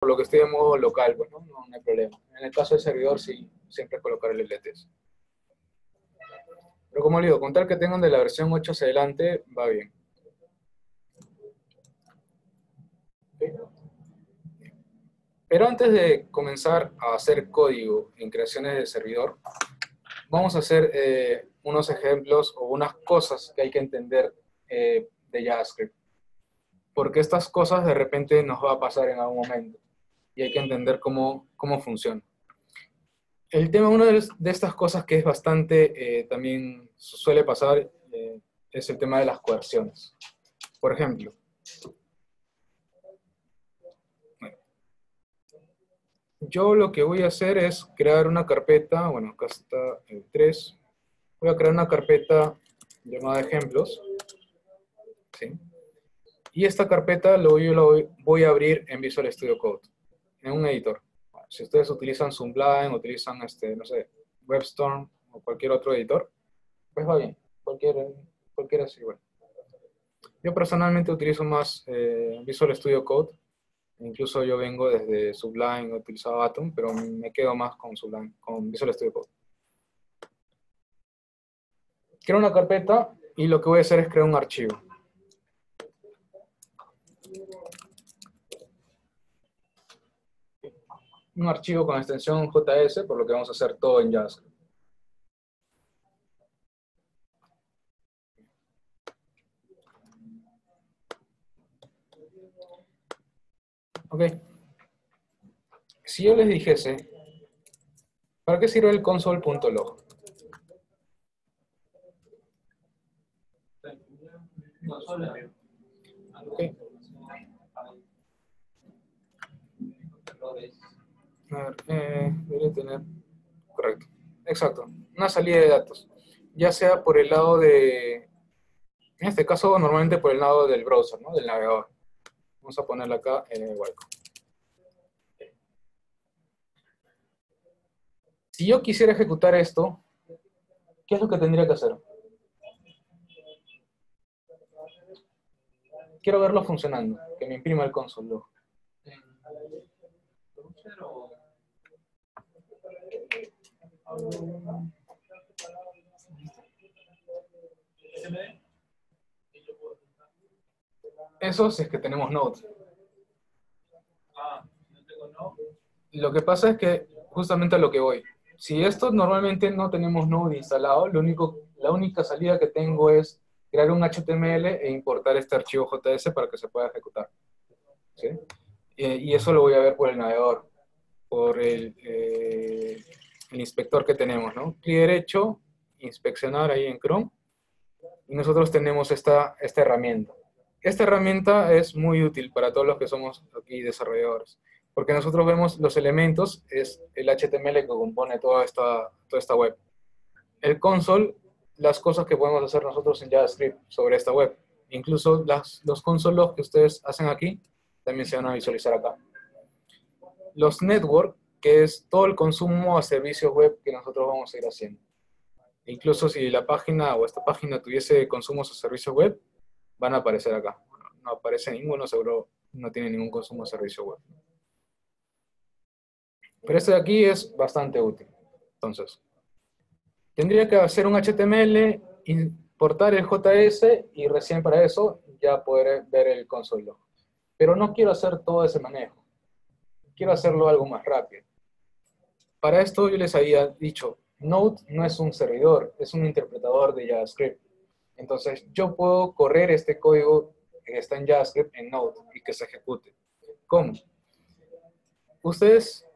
por lo que estoy en modo local, pues no hay problema. En el caso del servidor, sí, siempre colocar el LTS. Pero como le digo, con tal que tengan de la versión 8 hacia adelante, va bien. ¿Okay? Pero antes de comenzar a hacer código en creaciones de servidor, vamos a hacer unos ejemplos o unas cosas que hay que entender de JavaScript. Porque estas cosas de repente nos va a pasar en algún momento y hay que entender cómo funciona. El tema, una de estas cosas que es bastante, también suele pasar, es el tema de las coerciones. Por ejemplo, yo lo que voy a hacer es crear una carpeta, bueno, acá está el 3. Voy a crear una carpeta llamada ejemplos, ¿sí? Y esta carpeta yo la voy a abrir en Visual Studio Code, en un editor. Bueno, si ustedes utilizan Sublime, utilizan, no sé, WebStorm o cualquier otro editor, pues va bien, cualquiera es igual. Yo personalmente utilizo más Visual Studio Code. Incluso yo vengo desde Sublime, he utilizado Atom, pero me quedo más con Sublime, con Visual Studio Code. Creo una carpeta y lo que voy a hacer es crear un archivo. Un archivo con extensión JS, por lo que vamos a hacer todo en JavaScript. Ok. Si yo les dijese, ¿para qué sirve el console.log? Okay. A ver, debería tener... Correcto. Exacto. Una salida de datos. Ya sea por el lado de... En este caso, normalmente por el lado del browser, ¿no? Del navegador. Vamos a ponerla acá en el webcam. Si yo quisiera ejecutar esto, ¿qué es lo que tendría que hacer? Quiero verlo funcionando, que me imprima el console.log. Eso si es que tenemos Node. Lo que pasa es que, justamente a lo que voy, si esto normalmente no tenemos Node instalado, la única salida que tengo es crear un HTML e importar este archivo JS para que se pueda ejecutar. ¿Sí? Y eso lo voy a ver por el navegador, por el inspector que tenemos, ¿no? Clic derecho, inspeccionar ahí en Chrome, y nosotros tenemos esta herramienta. Esta herramienta es muy útil para todos los que somos aquí desarrolladores, porque nosotros vemos los elementos, es el HTML que compone toda esta web. El console, las cosas que podemos hacer nosotros en JavaScript sobre esta web. Incluso los console logs que ustedes hacen aquí, también se van a visualizar acá. Los network, que es todo el consumo a servicios web que nosotros vamos a ir haciendo. Incluso si la página o esta página tuviese consumos a servicios web, van a aparecer acá. Bueno, no aparece ninguno, seguro no tiene ningún consumo a servicio web. Pero este de aquí es bastante útil. Entonces, tendría que hacer un HTML, importar el JS y recién para eso ya poder ver el console log. Pero no quiero hacer todo ese manejo. Quiero hacerlo algo más rápido. Para esto yo les había dicho, Node no es un servidor, es un interpretador de JavaScript. Entonces yo puedo correr este código que está en JavaScript en Node y que se ejecute. ¿Cómo? Ustedes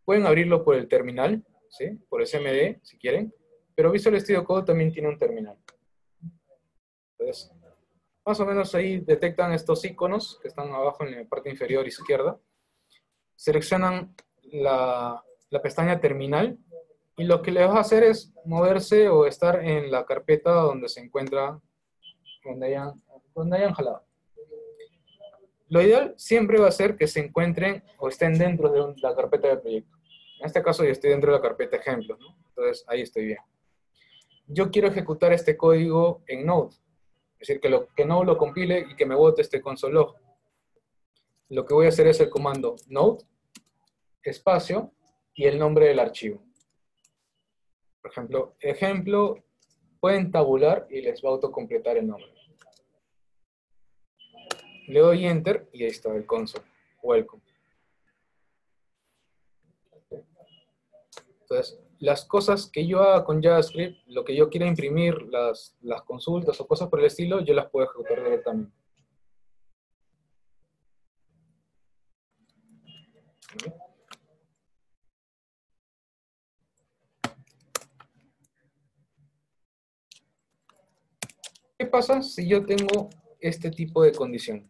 pueden abrirlo por el terminal, ¿sí? Por SMD si quieren, pero Visual Studio Code también tiene un terminal. Entonces, más o menos ahí detectan estos iconos que están abajo en la parte inferior izquierda. Seleccionan la pestaña terminal y lo que les va a hacer es moverse o estar en la carpeta donde se encuentra, donde hayan jalado. Lo ideal siempre va a ser que se encuentren o estén dentro de la carpeta de proyecto. En este caso yo estoy dentro de la carpeta ejemplos, ¿no? Entonces ahí estoy bien. Yo quiero ejecutar este código en Node. Es decir, que Node lo compile y que me bote este console log. lo que voy a hacer es el comando node, espacio, y el nombre del archivo. Por ejemplo, pueden tabular y les va a autocompletar el nombre. Le doy enter y ahí está el console. Welcome. Entonces, las cosas que yo haga con JavaScript, lo que yo quiera imprimir, las consultas o cosas por el estilo, yo las puedo ejecutar directamente. ¿Qué pasa si yo tengo este tipo de condición?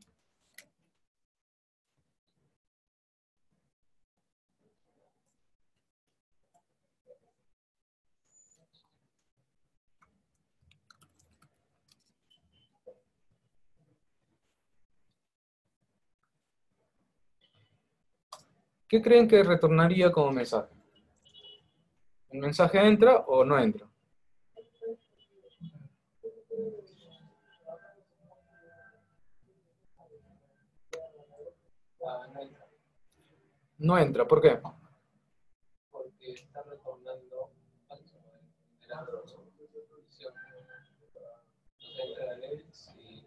¿Qué creen que retornaría como mensaje? ¿El mensaje entra o no entra? No entra, ¿por qué? Porque está retornando falso en la posición. No entra la ley si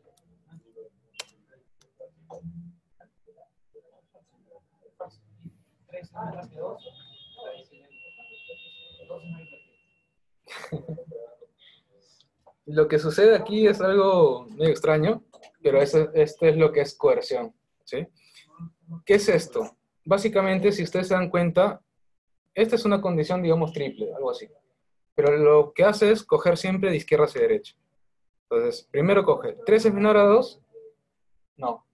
tres más que dos, Lo que sucede aquí es algo muy extraño, pero este es lo que es coerción, ¿sí? ¿Qué es esto? Básicamente, si ustedes se dan cuenta, esta es una condición, digamos, triple, algo así. Pero lo que hace es coger siempre de izquierda hacia derecha. Entonces, primero coge, ¿3 es menor a 2? No.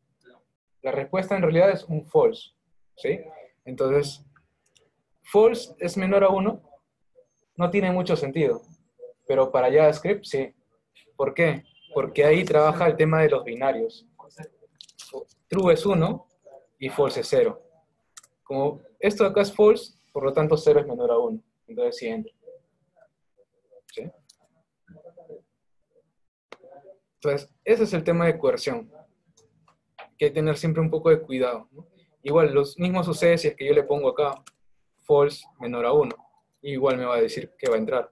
La respuesta en realidad es un false, ¿sí? Entonces, false es menor a 1, no tiene mucho sentido. Pero para JavaScript, sí. ¿Por qué? Porque ahí trabaja el tema de los binarios. True es 1 y false es 0. Como esto de acá es false, por lo tanto 0 es menor a 1. Entonces sí entra. ¿Sí? Entonces, ese es el tema de coerción. Que hay que tener siempre un poco de cuidado, ¿no? Igual, lo mismo sucede si es que yo le pongo acá false menor a 1. Igual me va a decir que va a entrar.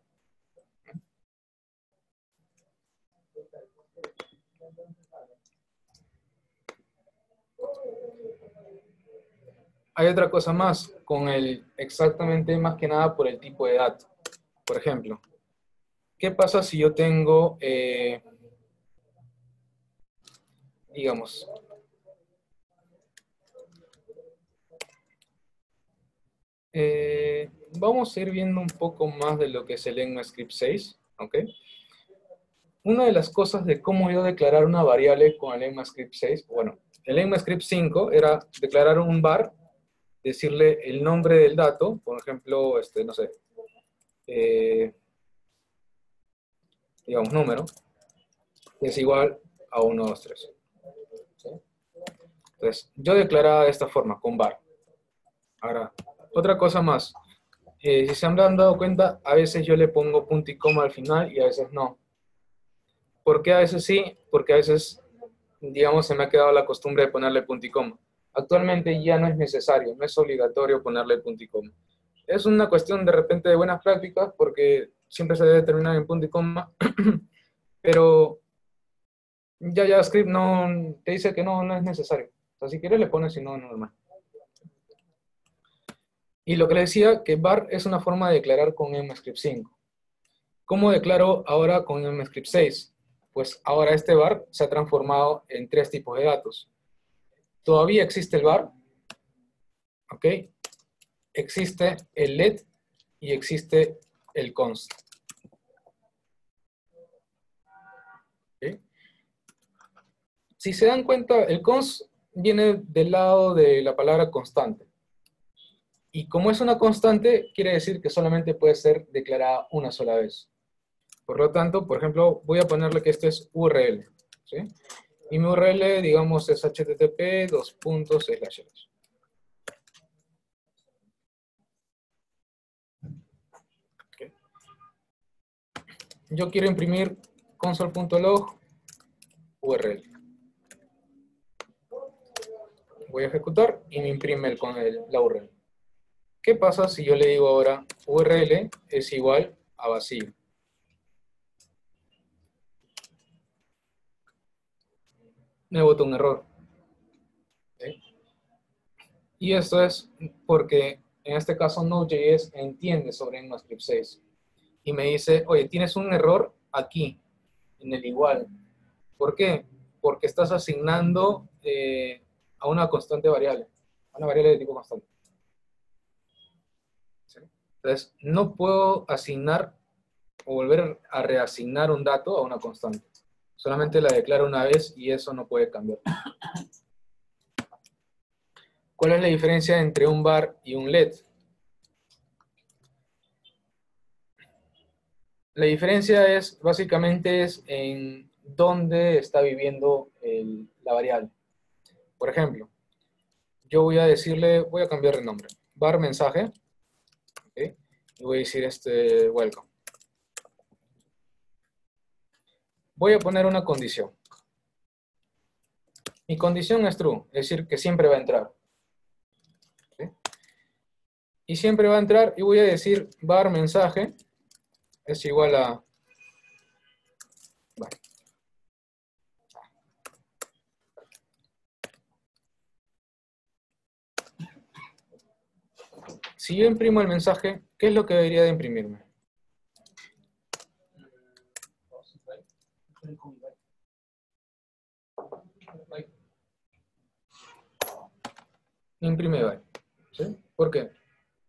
Hay otra cosa más, con exactamente más que nada por el tipo de dato. Por ejemplo, ¿qué pasa si yo tengo, digamos, vamos a ir viendo un poco más de lo que es el ECMAScript 6, ¿ok? Una de las cosas de cómo yo declarar una variable con el ECMAScript 6, bueno, el ECMAScript 5 era declarar un var, decirle el nombre del dato, por ejemplo, no sé, digamos número, que es igual a 1, 2, 3. ¿Sí? Entonces, yo declaraba de esta forma, con var. Ahora, otra cosa más. Si se han dado cuenta, a veces yo le pongo punto y coma al final y a veces no. ¿Por qué a veces sí? Porque a veces, digamos, se me ha quedado la costumbre de ponerle punto y coma. Actualmente ya no es necesario, no es obligatorio ponerle punto y coma. Es una cuestión de repente de buenas prácticas porque siempre se debe terminar en punto y coma, pero ya JavaScript no, te dice que no es necesario. O sea, si quieres le pones, si no, normal. Y lo que le decía, que var es una forma de declarar con ECMAScript 5. ¿Cómo declaro ahora con ECMAScript 6? Pues ahora este var se ha transformado en 3 tipos de datos. Todavía existe el var, ¿ok? Existe el let y existe el const. ¿Okay? Si se dan cuenta, el const viene del lado de la palabra constante. Y como es una constante, quiere decir que solamente puede ser declarada una sola vez. Por lo tanto, por ejemplo, voy a ponerle que este es URL, ¿sí? Y mi URL, digamos, es http:// ¿okay? Yo quiero imprimir console.log URL. Voy a ejecutar y me imprime la URL. ¿Qué pasa si yo le digo ahora URL es igual a vacío? Me bota un error. ¿Sí? Y esto es porque en este caso Node.js entiende sobre ECMAScript 6 y me dice, oye, tienes un error aquí, en el igual. ¿Por qué? Porque estás asignando a una constante variable, a una variable de tipo constante. ¿Sí? Entonces, no puedo asignar o volver a reasignar un dato a una constante. Solamente la declaro una vez y eso no puede cambiar. ¿Cuál es la diferencia entre un var y un let? La diferencia es, básicamente, es en dónde está viviendo la variable. Por ejemplo, yo voy a decirle, voy a cambiar de nombre, var mensaje, ¿okay? Y voy a decir welcome. Voy a poner una condición. Mi condición es true, es decir, que siempre va a entrar. ¿Sí? Y siempre va a entrar y voy a decir var mensaje es igual a... Bueno, si yo imprimo el mensaje, ¿qué es lo que debería de imprimirme? Imprime byte. ¿Sí? ¿Por qué?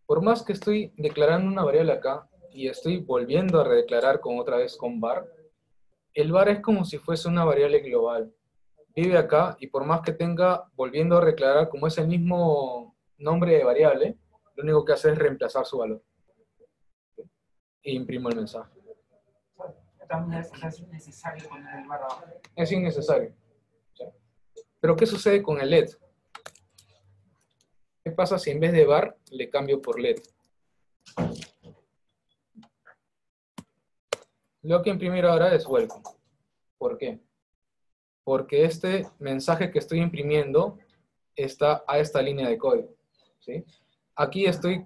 Por más que estoy declarando una variable acá y estoy volviendo a redeclarar con otra vez con var, el var es como si fuese una variable global. Vive acá y por más que tenga volviendo a declarar como es el mismo nombre de variable, lo único que hace es reemplazar su valor. E imprimo el mensaje. También es necesario poner el barra abajo. Es innecesario. ¿Sí? Pero ¿qué sucede con el let? ¿Qué pasa si en vez de var le cambio por let? Lo que imprimir ahora es welcome. ¿Por qué? Porque este mensaje que estoy imprimiendo está a esta línea de código. ¿Sí? Aquí estoy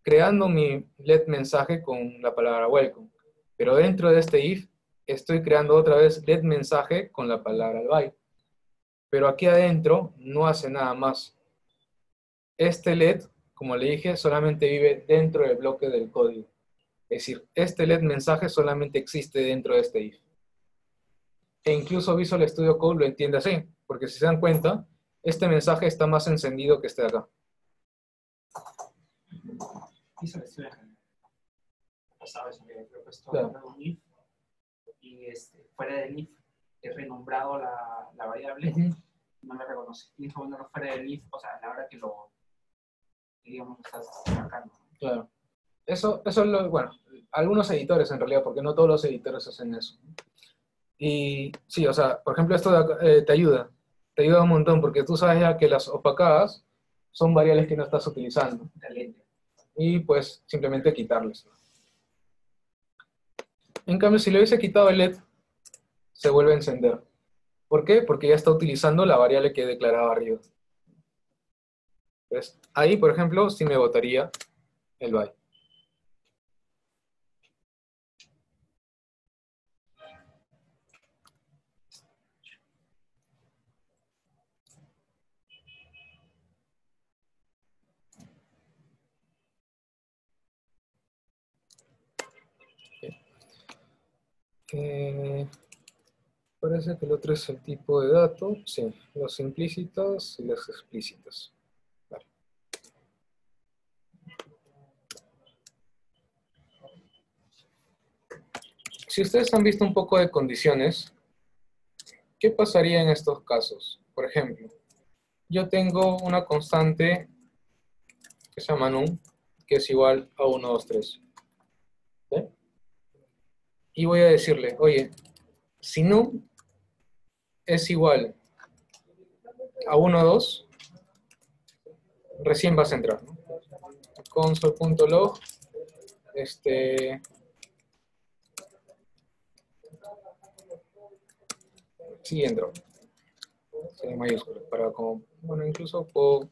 creando mi let mensaje con la palabra welcome, pero dentro de este if estoy creando otra vez let mensaje con la palabra byte. Pero aquí adentro no hace nada más. Este let, como le dije, solamente vive dentro del bloque del código. Es decir, este let mensaje solamente existe dentro de este if. E incluso Visual Studio Code lo entiende así, porque si se dan cuenta, este mensaje está más encendido que este de acá. Visual Studio sabes que creo que esto Claro. es un if y fuera del if he renombrado la variable, no la reconoce. Tienes que ponerlo fuera del if, o sea, a la hora que lo, digamos, estás sacando. Claro. Eso es lo, bueno, algunos editores en realidad, porque no todos los editores hacen eso. Y sí, o sea, por ejemplo, esto de acá, te ayuda un montón, porque tú sabes ya que las opacadas son variables que no estás utilizando. Y pues simplemente quitarles. En cambio, si le hubiese quitado el LED, se vuelve a encender. ¿Por qué? Porque ya está utilizando la variable que declaraba arriba. Entonces, ahí, por ejemplo, sí me botaría el byte. Parece que el otro es el tipo de dato. Sí, los implícitos y los explícitos. Vale. Si ustedes han visto un poco de condiciones, ¿qué pasaría en estos casos? Por ejemplo, yo tengo una constante que se llama num, que es igual a 1, 2, 3. ¿Sí? Y voy a decirle, oye, si num es igual a 1, 2, recién vas a entrar, ¿no? Console.log, sí entro, sí, en mayúsculas, para como Bueno, incluso puedo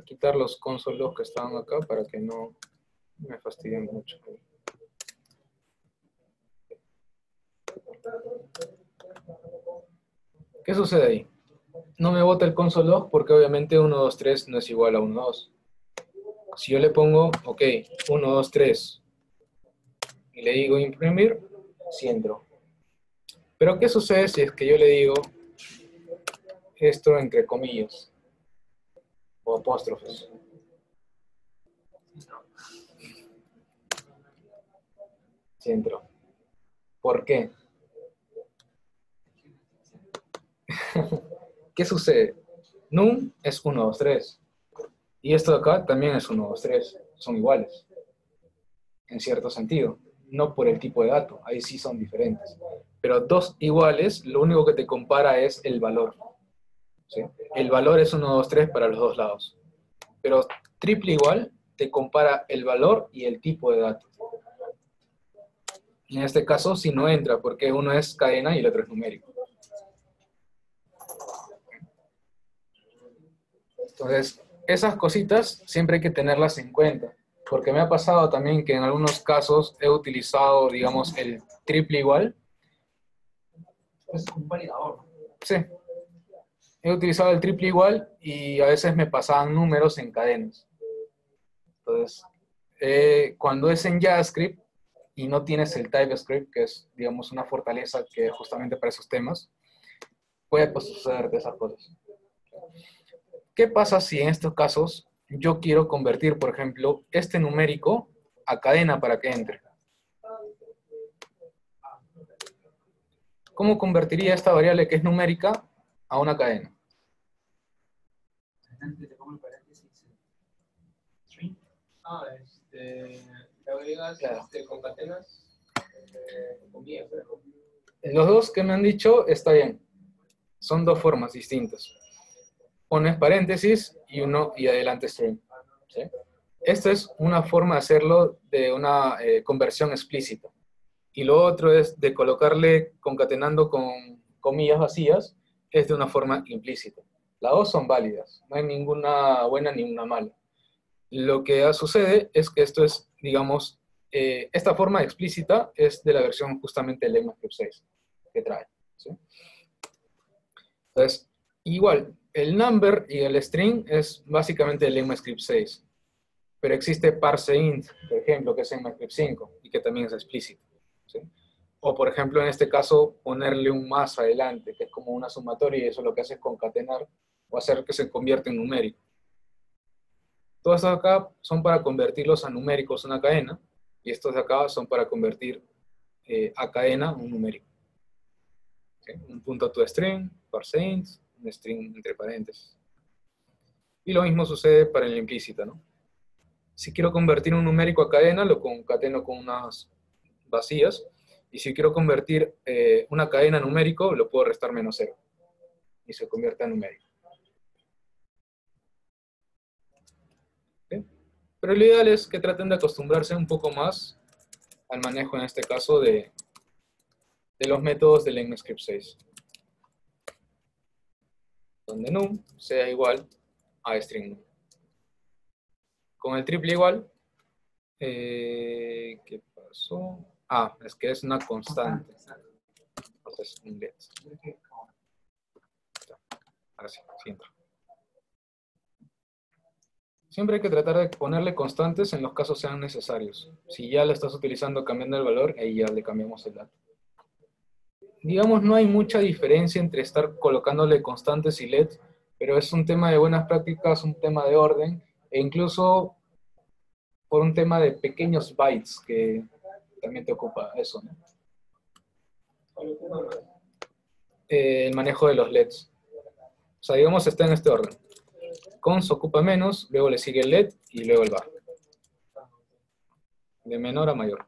quitar los console logs que estaban acá para que no me fastidien mucho. ¿Qué sucede ahí? No me bota el console log porque obviamente 1, 2, 3 no es igual a 1, 2. Si yo le pongo, ok, 1, 2, 3, y le digo imprimir, sí entró. Pero ¿qué sucede si es que yo le digo esto entre comillas o apóstrofes? Sí entró. ¿Por qué? ¿Qué sucede? Num es 1, 2, 3. Y esto de acá también es 1, 2, 3. Son iguales, en cierto sentido. No por el tipo de dato, ahí sí son diferentes. Pero dos iguales, lo único que te compara es el valor. ¿Sí? El valor es 1, 2, 3 para los dos lados. Pero triple igual te compara el valor y el tipo de dato. En este caso sí no entra, porque uno es cadena y el otro es numérico. Entonces, esas cositas siempre hay que tenerlas en cuenta, porque me ha pasado también que en algunos casos he utilizado, digamos, el triple igual. Es un validador. Sí, he utilizado el triple igual y a veces me pasaban números en cadenas. Entonces, cuando es en JavaScript y no tienes el TypeScript, que es, digamos, una fortaleza que justamente para esos temas, puede sucederte esas cosas. ¿Qué pasa si en estos casos yo quiero convertir, por ejemplo, este numérico a cadena para que entre? ¿Cómo convertiría esta variable que es numérica a una cadena? Antes te pongo el paréntesis. String. Le agregas, Claro. concatenas, comillas, ¿no? Los dos que me han dicho está bien. Son dos formas distintas. Pones paréntesis y uno y adelante string. ¿Sí? Esta es una forma de hacerlo de una conversión explícita. Y lo otro es de colocarle concatenando con comillas vacías, es de una forma implícita. Las dos son válidas, no hay ninguna buena ni una mala. Lo que sucede es que esto es, digamos, esta forma explícita es de la versión justamente del ECMAScript 6 que trae. ¿Sí? Entonces, igual, el number y el string es básicamente el ECMAScript 6, pero existe parseInt, por ejemplo, que es ECMAScript 5 y que también es explícito. ¿Sí? O, por ejemplo, en este caso, ponerle un más adelante, que es como una sumatoria, y eso lo que hace es concatenar o hacer que se convierta en numérico. Todos estos acá son para convertirlos a numéricos una cadena, y estos de acá son para convertir a cadena un numérico. ¿Sí? Un punto to string, parseInt, un string entre paréntesis. Y lo mismo sucede para el implícita, ¿no? Si quiero convertir un numérico a cadena, lo concateno con unas vacías, y si quiero convertir una cadena a numérico, lo puedo restar menos 0, y se convierte en numérico. ¿Sí? Pero lo ideal es que traten de acostumbrarse un poco más al manejo, en este caso, de los métodos del ECMAScript 6. Donde num sea igual a string num. Con el triple igual, ¿qué pasó? Ah, es que es una constante. Entonces, un let. Ahora sí, sí entra. Siempre hay que tratar de ponerle constantes en los casos sean necesarios. Si ya lo estás utilizando cambiando el valor, ahí ya le cambiamos el dato. Digamos, no hay mucha diferencia entre estar colocándole constantes y leds, pero es un tema de buenas prácticas, un tema de orden, e incluso por un tema de pequeños bytes que también te ocupa eso, ¿no? El manejo de los leds. O sea, digamos, está en este orden. Cons ocupa menos, luego le sigue el led y luego el bar. De menor a mayor.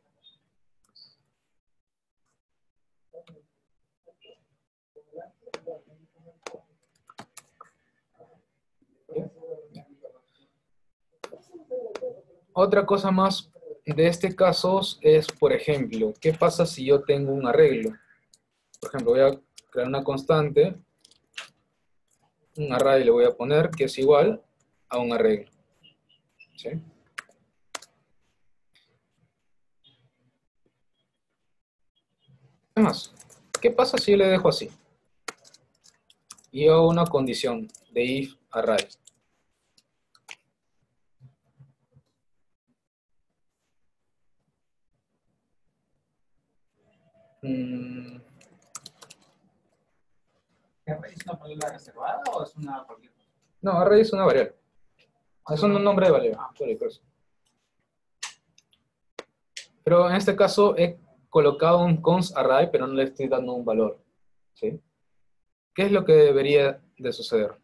Otra cosa más de este caso es, por ejemplo, ¿qué pasa si yo tengo un arreglo? Por ejemplo, voy a crear una constante un array le voy a poner que es igual a un arreglo. ¿Sí? ¿Qué más? ¿Qué pasa si yo le dejo así? Y hago una condición de if array. ¿Qué array es una palabra reservada o es una cualquier cosa? No, array es una variable. Es un nombre de variable. Pero en este caso he colocado un const array, pero no le estoy dando un valor. ¿Sí? ¿Qué es lo que debería de suceder?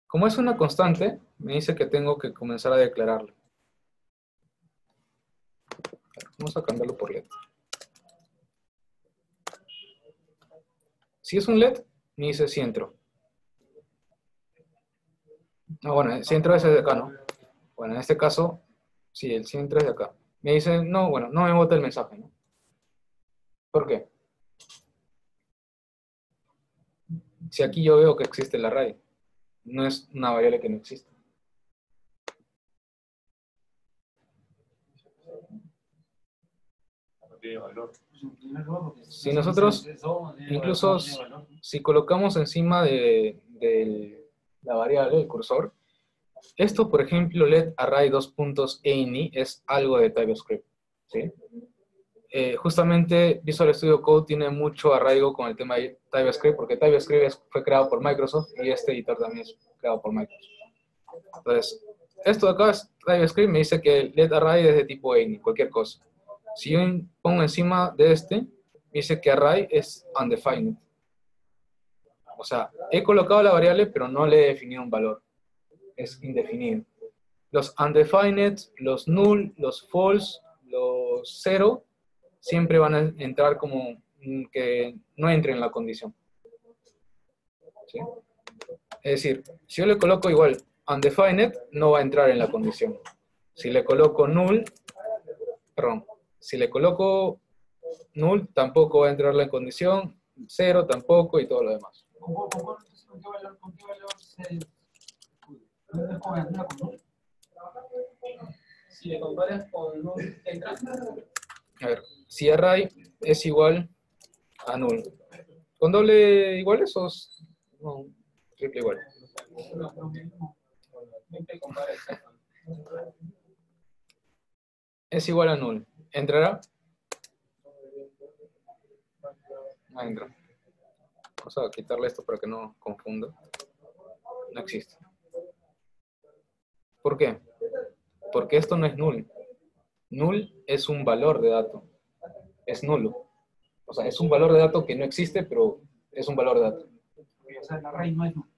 Como es una constante, me dice que tengo que comenzar a declararlo. Vamos a cambiarlo por let. Si es un let, me dice si entro. No, bueno, si entro es de acá, ¿no? Bueno, en este caso, sí, el si entro es de acá. Me dice, no, bueno, no me bota el mensaje, ¿no? ¿Por qué? Si aquí yo veo que existe el array, no es una variable que no existe. No tiene valor. Si nosotros, incluso si colocamos encima de la variable, el cursor, esto, por ejemplo, let array 2.any es algo de TypeScript, ¿sí? Justamente Visual Studio Code tiene mucho arraigo con el tema de TypeScript, porque TypeScript fue creado por Microsoft y este editor también es creado por Microsoft. Entonces, esto de acá es TypeScript, me dice que let array es de tipo any, cualquier cosa. Si yo pongo encima de este, me dice que array es undefined. O sea, he colocado la variable, pero no le he definido un valor. Es indefinido. Los undefined, los null, los false, los cero, siempre van a entrar como que no entren en la condición. ¿Sí? Es decir, si yo le coloco igual undefined, no va a entrar en la condición. Si le coloco null, perdón, si le coloco null, tampoco va a entrar la condición, cero tampoco y todo lo demás. ¿Con qué valor se ¿no con null? Si le comparas con null, entra. A ver, si array es igual a null. ¿Con doble iguales o no, triple igual? Siempre compara exacto. Es igual a null. ¿Entrará? No entra. Vamos a quitarle esto para que no confunda. No existe. ¿Por qué? Porque esto no es null. Null es un valor de dato. Es nulo. O sea, es un valor de dato que no existe, pero es un valor de dato. O sea, el array no es null.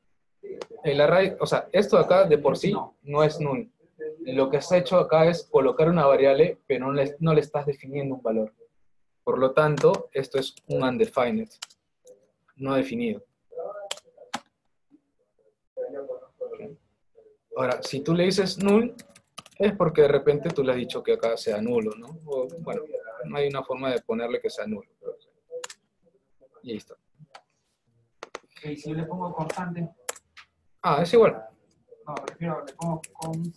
El array, o sea, esto de acá de por sí no es null. Lo que has hecho acá es colocar una variable, pero no le estás definiendo un valor. Por lo tanto, esto es un undefined, no definido. Ahora, si tú le dices null, es porque de repente tú le has dicho que acá sea nulo, ¿no? O, bueno, no hay una forma de ponerle que sea nulo. Y listo. Y si yo le pongo constante, Ah, es igual. no, prefiero, le pongo con.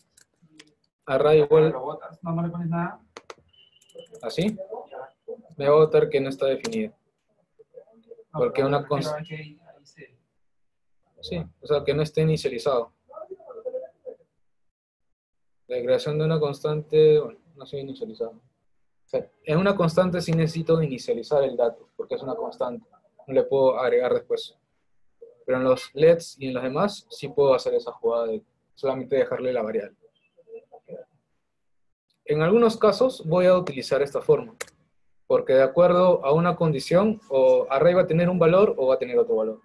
Array igual, Lo botas. No, no le pones nada. así. Me va a botar que no está definido. No, Porque pero una prefiero constante. que ahí se. Sí, o sea, que no esté inicializado. La creación de una constante, bueno, no se inicializado. O sea, en una constante sí necesito inicializar el dato, porque es una constante. No le puedo agregar después. Pero en los LEDs y en los demás sí puedo hacer esa jugada de solamente dejarle la variable. En algunos casos voy a utilizar esta forma, porque de acuerdo a una condición, o array va a tener un valor o va a tener otro valor.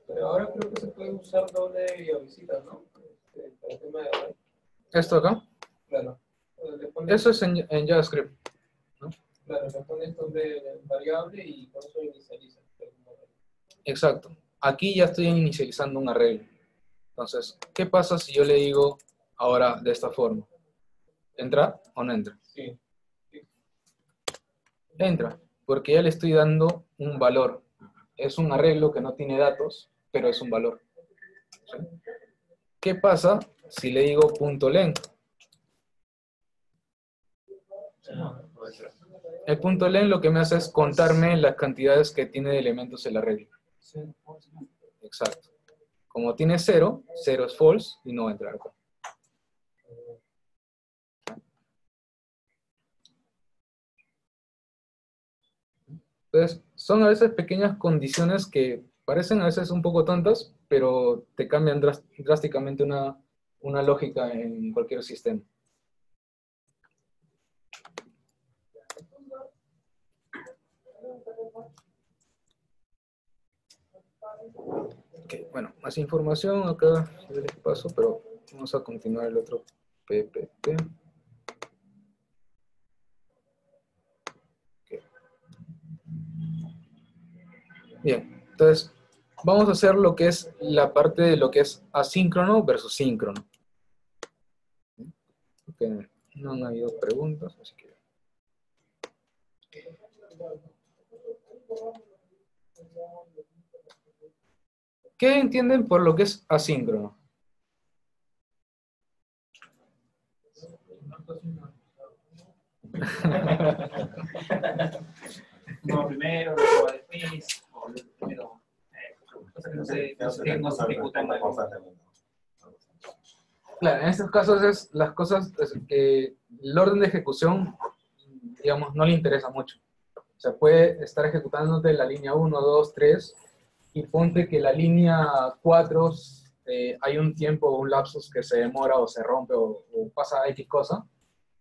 Pero ahora creo que se puede usar doble visita, ¿no? Para el tema de array. ¿Esto acá? Claro. Eso es en JavaScript, ¿no? Claro, le pones doble variable y con eso inicializa. Exacto. Aquí ya estoy inicializando un arreglo. Entonces, ¿qué pasa si yo le digo Ahora, de esta forma. ¿Entra o no entra? Sí. Entra, porque ya le estoy dando un valor. Es un arreglo que no tiene datos, pero es un valor. ¿Sí? ¿Qué pasa si le digo punto len? El punto len lo que me hace es contarme las cantidades que tiene de elementos el arreglo. Exacto. Como tiene 0, 0 es false y no va a entrar acá. Entonces, son a veces pequeñas condiciones que parecen a veces un poco tontas, pero te cambian drásticamente una lógica en cualquier sistema. Okay, bueno, más información acá les paso, pero vamos a continuar el otro PPT. Okay. Bien, entonces vamos a hacer lo que es la parte de lo que es asíncrono versus síncrono. Okay. No han habido preguntas, así que... ¿Qué entienden por lo que es asíncrono? No primero, luego después, o primero, cosas que no se ejecutan. Claro, en estos casos es las cosas que el orden de ejecución, digamos, no le interesa mucho. O sea, puede estar ejecutándote la línea 1, 2, 3, y ponte que la línea 4 hay un tiempo o un lapsus que se demora o se rompe o pasa X cosa.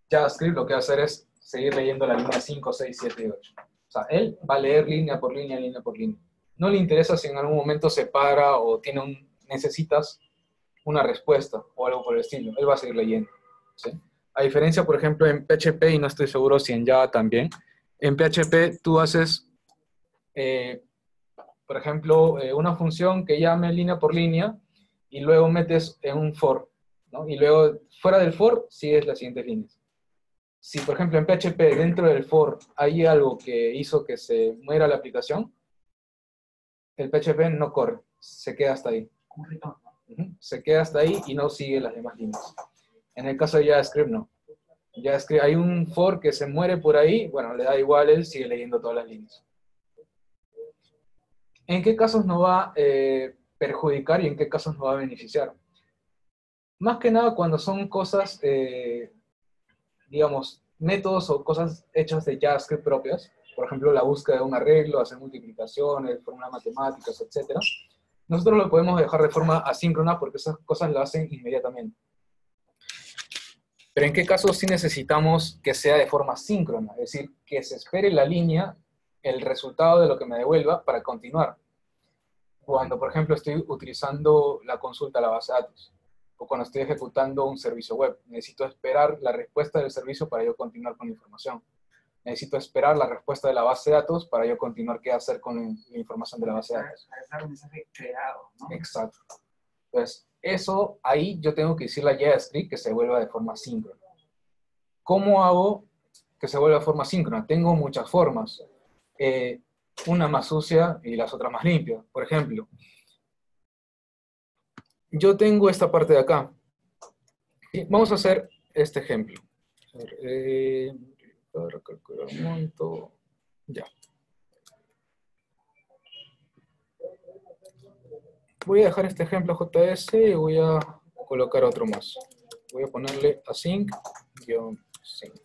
JavaScript lo que va a hacer es seguir leyendo la línea 5, 6, 7 y 8. O sea, él va a leer línea por línea, línea por línea. No le interesa si en algún momento se para o necesitas una respuesta o algo por el estilo. Él va a seguir leyendo. ¿Sí? A diferencia, por ejemplo, en PHP, y no estoy seguro si en Java también, en PHP tú haces, por ejemplo, una función que llame línea por línea y luego metes en un for, ¿no? Y luego, fuera del for, sigues las siguientes líneas. Si, por ejemplo, en PHP, dentro del for, hay algo que hizo que se muera la aplicación, el PHP no corre, se queda hasta ahí. Se queda hasta ahí y no sigue las demás líneas. En el caso de JavaScript, no. JavaScript, hay un for que se muere por ahí, bueno, le da igual, él sigue leyendo todas las líneas. ¿En qué casos nos va a perjudicar y en qué casos nos va a beneficiar? Más que nada cuando son cosas, digamos, métodos o cosas hechas de JavaScript propias, por ejemplo, la búsqueda de un arreglo, hacer multiplicaciones, fórmulas matemáticas, etc. Nosotros lo podemos dejar de forma asíncrona porque esas cosas lo hacen inmediatamente. Pero ¿en qué casos sí necesitamos que sea de forma síncrona? Es decir, que se espere la línea, el resultado de lo que me devuelva para continuar. Cuando, por ejemplo, estoy utilizando la consulta a la base de datos, o cuando estoy ejecutando un servicio web, necesito esperar la respuesta del servicio para yo continuar con la información. Necesito esperar la respuesta de la base de datos para yo continuar qué hacer con la información de la base de datos. Para un mensaje creado, ¿no? Exacto. Entonces, eso ahí yo tengo que decirle a JavaScript que se vuelva de forma síncrona. ¿Cómo hago que se vuelva de forma síncrona? Tengo muchas formas. Una más sucia y las otras más limpias. Por ejemplo, yo tengo esta parte de acá. Y vamos a hacer este ejemplo. A ver, para calcular un monto. Ya. Voy a dejar este ejemplo JS y voy a colocar otro más. Voy a ponerle async-sync.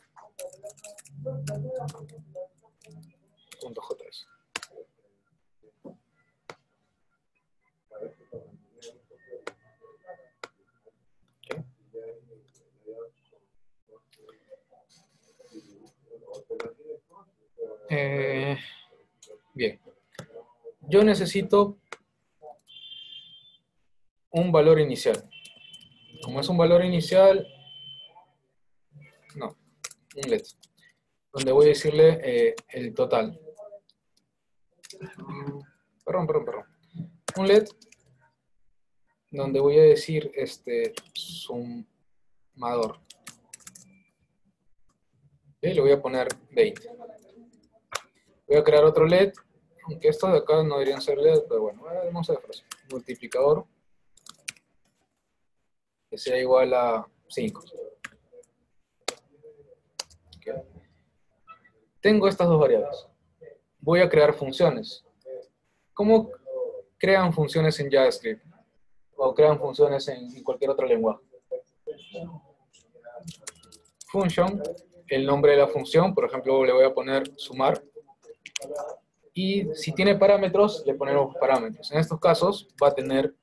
.js. Bien. Yo necesito un valor inicial. Como es un valor inicial, no, un let, donde voy a decirle el total. Perdón. Un let donde voy a decir sum Amador. Y le voy a poner 20. Voy a crear otro LED, aunque estos de acá no deberían ser LED, pero bueno, vamos a ver frase. Multiplicador que sea igual a 5. Okay. Tengo estas dos variables. Voy a crear funciones. ¿Cómo crean funciones en JavaScript? O crean funciones en cualquier otro lenguaje. Function, el nombre de la función, por ejemplo, le voy a poner sumar. Y si tiene parámetros, le ponemos parámetros. En estos casos va a tener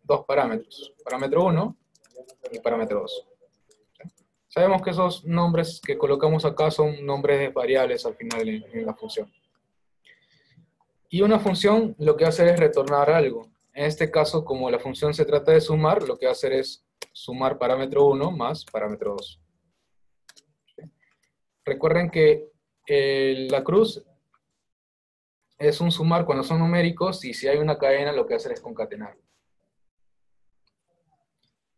dos parámetros. Parámetro 1 y parámetro 2. Sabemos que esos nombres que colocamos acá son nombres de variables al final en la función. Y una función lo que hace es retornar algo. En este caso, como la función se trata de sumar, lo que va a hacer es sumar parámetro 1 más parámetro 2. Recuerden que la cruz es un sumar cuando son numéricos y si hay una cadena lo que hace es concatenar.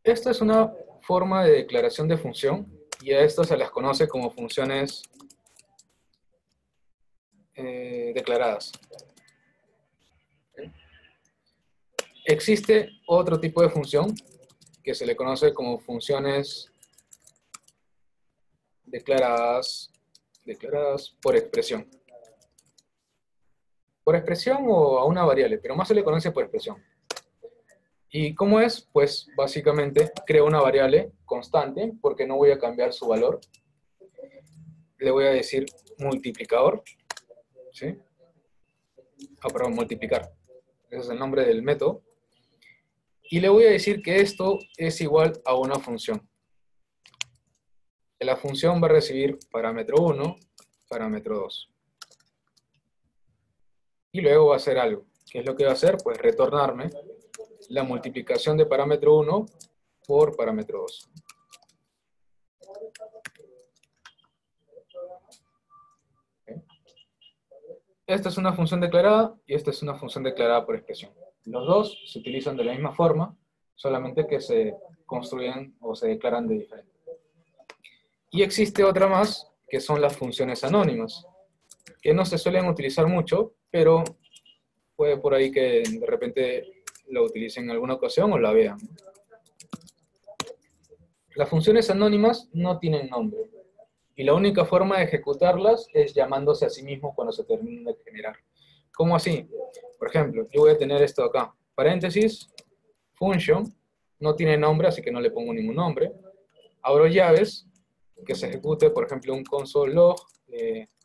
Esta es una forma de declaración de función y a estas se las conoce como funciones declaradas. Existe otro tipo de función que se le conoce como funciones declaradas por expresión. Por expresión o a una variable, pero más se le conoce por expresión. ¿Y cómo es? Pues básicamente creo una variable constante porque no voy a cambiar su valor. Le voy a decir multiplicador, ¿sí? Perdón, multiplicar. Ese es el nombre del método. Y le voy a decir que esto es igual a una función. La función va a recibir parámetro 1, parámetro 2. Y luego va a hacer algo. ¿Qué es lo que va a hacer? Pues retornarme la multiplicación de parámetro 1 por parámetro 2. ¿Okay? Esta es una función declarada y esta es una función declarada por expresión. Los dos se utilizan de la misma forma, solamente que se construyen o se declaran de diferente. Y existe otra más, que son las funciones anónimas, que no se suelen utilizar mucho, pero puede por ahí que de repente la utilicen en alguna ocasión o la vean. Las funciones anónimas no tienen nombre, y la única forma de ejecutarlas es llamándose a sí mismo cuando se terminen de generar. ¿Cómo así? Por ejemplo, yo voy a tener esto acá, paréntesis, function, no tiene nombre, así que no le pongo ningún nombre. Abro llaves, que se ejecute, por ejemplo, un console log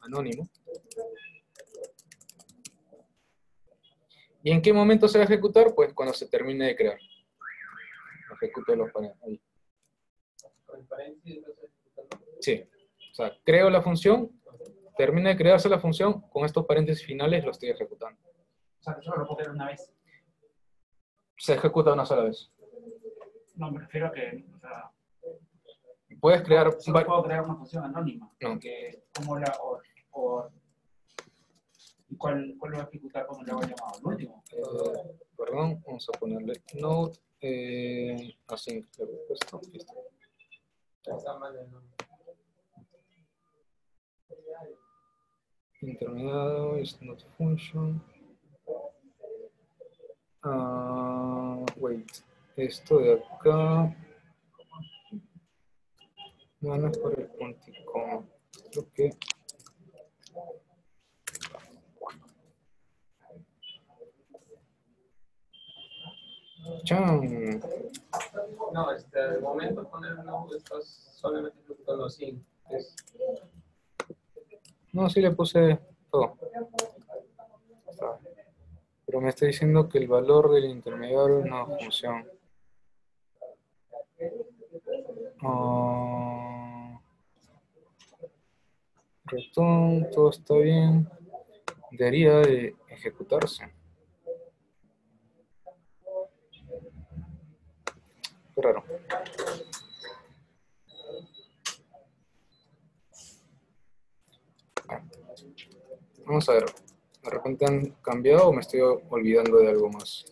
anónimo. ¿Y en qué momento se va a ejecutar? Pues cuando se termine de crear. Ejecuto los paréntesis ahí. Sí. O sea, creo la función, termina de crearse la función, con estos paréntesis finales lo estoy ejecutando. O sea, que solo lo puedo crear una vez. Se ejecuta una sola vez. No, me refiero a que, o sea, Puedes crear... solo puedo crear una función anónima. No. Que, como la, ¿cuál lo va a ejecutar cuando le hago el llamado? El último. Perdón, vamos a ponerle node, así, esto. Intermediado, is not function. Wait, esto de acá. No es por el puntico. Creo que. Chan. No, de momento poner no, estás solamente ejecutando así. No, sí le puse todo. Pero me está diciendo que el valor del intermediario es una función. Return, todo está bien. Debería de ejecutarse. Qué raro. Vamos a ver. ¿De repente han cambiado o me estoy olvidando de algo más?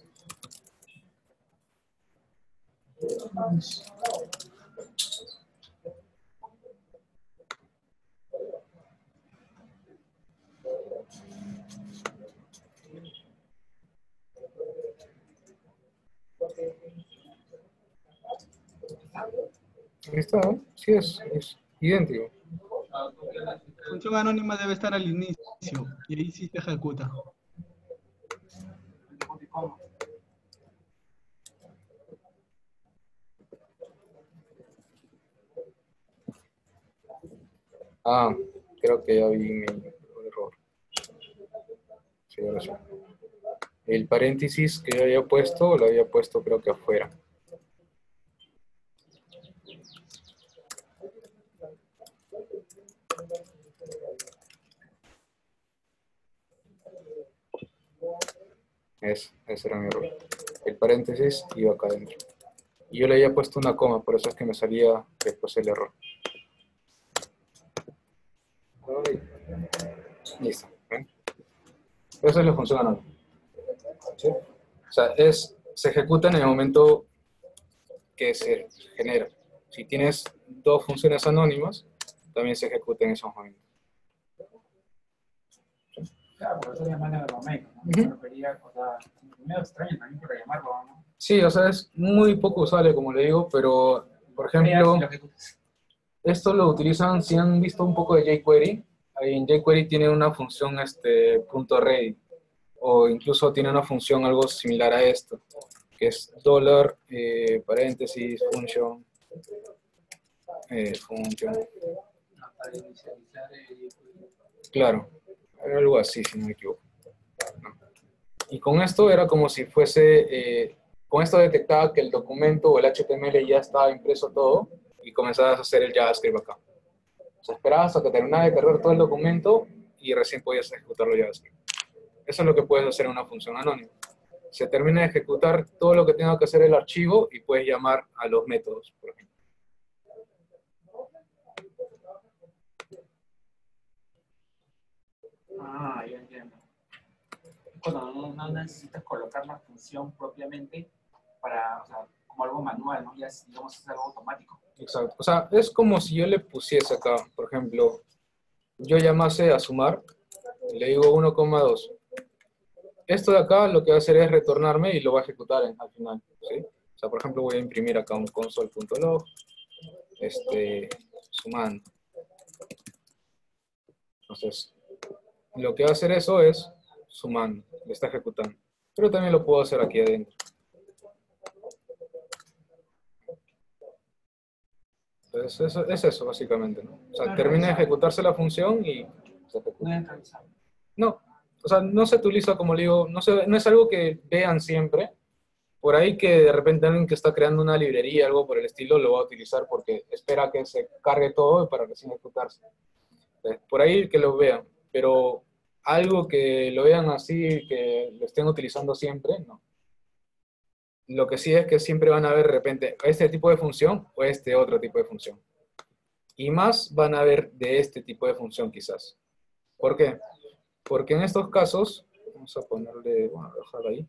Ahí está, ¿eh? Sí es idéntico. Función anónima debe estar al inicio y ahí sí se ejecuta. ¿Cómo? Ah, creo que ya vi mi error. Sí, ahora sí. El paréntesis que yo había puesto, lo había puesto creo que afuera. Ese era mi error. El paréntesis iba acá adentro. Y yo le había puesto una coma, por eso es que me salía después el error. Ay. Listo. ¿Ven? Eso es la función anónima. ¿Sí? O sea, se ejecuta en el momento que se genera. Si tienes dos funciones anónimas, también se ejecuta en esos momentos. Claro, por eso llaman el momento, ¿no? Ujú. Me refería, o sea, medio extraño también para llamarlo, ¿no? Sí, o sea, es muy poco usable, como le digo, pero, por ejemplo, Lo ejecutas. esto lo utilizan, si han visto un poco de jQuery, ahí en jQuery tiene una función .ready, o incluso tiene una función algo similar a esto, que es $, paréntesis, function, function. Para inicializar el... Claro, algo así, si no me equivoco. ¿No? Y con esto era como si fuese, con esto detectaba que el documento o el HTML ya estaba impreso todo y comenzabas a hacer el JavaScript acá. O sea, esperabas hasta que terminaba de cargar todo el documento y recién podías ejecutarlo JavaScript. Eso es lo que puedes hacer en una función anónima. Se termina de ejecutar todo lo que tenga que hacer el archivo y puedes llamar a los métodos, por ejemplo. Ah, yo entiendo. Cuando no necesitas colocar la función propiamente para, o sea, como algo manual, ¿no? Ya es, digamos, es algo automático. Exacto. O sea, es como si yo le pusiese acá, por ejemplo, yo llamase a sumar, le digo 1,2. Esto de acá lo que va a hacer es retornarme y lo va a ejecutar al final, ¿sí? O sea, por ejemplo, voy a imprimir acá un console.log, sumando. Entonces, lo que va a hacer eso es sumando, le está ejecutando. Pero también lo puedo hacer aquí adentro. Entonces, eso, es eso básicamente, ¿no? O sea, termina de ejecutarse la función y se ejecuta. No es realizable. No, o sea, no se utiliza, como le digo, no es algo que vean siempre. Por ahí que de repente alguien que está creando una librería, algo por el estilo, lo va a utilizar porque espera que se cargue todo para recién ejecutarse. Entonces, por ahí que lo vean, pero algo que lo vean así, que lo estén utilizando siempre, no. Lo que sí es que siempre van a ver de repente este tipo de función o este otro tipo de función. Y más van a ver de este tipo de función quizás. ¿Por qué? Porque en estos casos, vamos a ponerle, bueno, dejarlo ahí.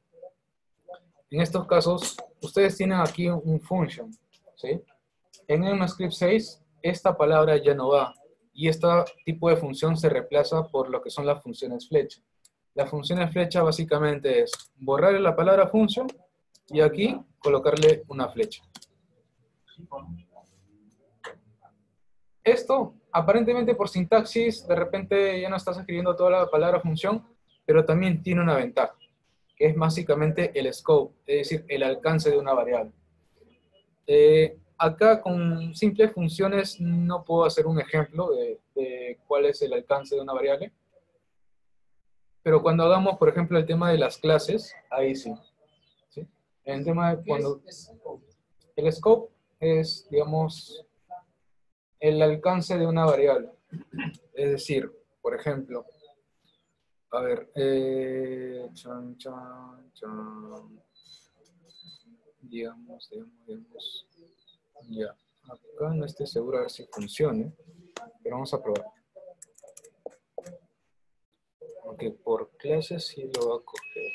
En estos casos, ustedes tienen aquí un function, ¿sí? En ECMAScript 6, esta palabra ya no va. Y este tipo de función se reemplaza por lo que son las funciones flecha. Las funciones flecha básicamente es borrar la palabra function y aquí colocarle una flecha. Esto, aparentemente por sintaxis, de repente ya no estás escribiendo toda la palabra función, pero también tiene una ventaja, que es básicamente el scope, es decir, el alcance de una variable. Acá con simples funciones no puedo hacer un ejemplo de cuál es el alcance de una variable, pero cuando hagamos, por ejemplo, el tema de las clases, ahí sí. ¿Sí? En el tema de cuando... El scope es, digamos, el alcance de una variable. Es decir, por ejemplo, a ver, digamos, ya, acá no estoy seguro a ver si funcione, pero vamos a probar. Aunque por clases sí lo va a coger.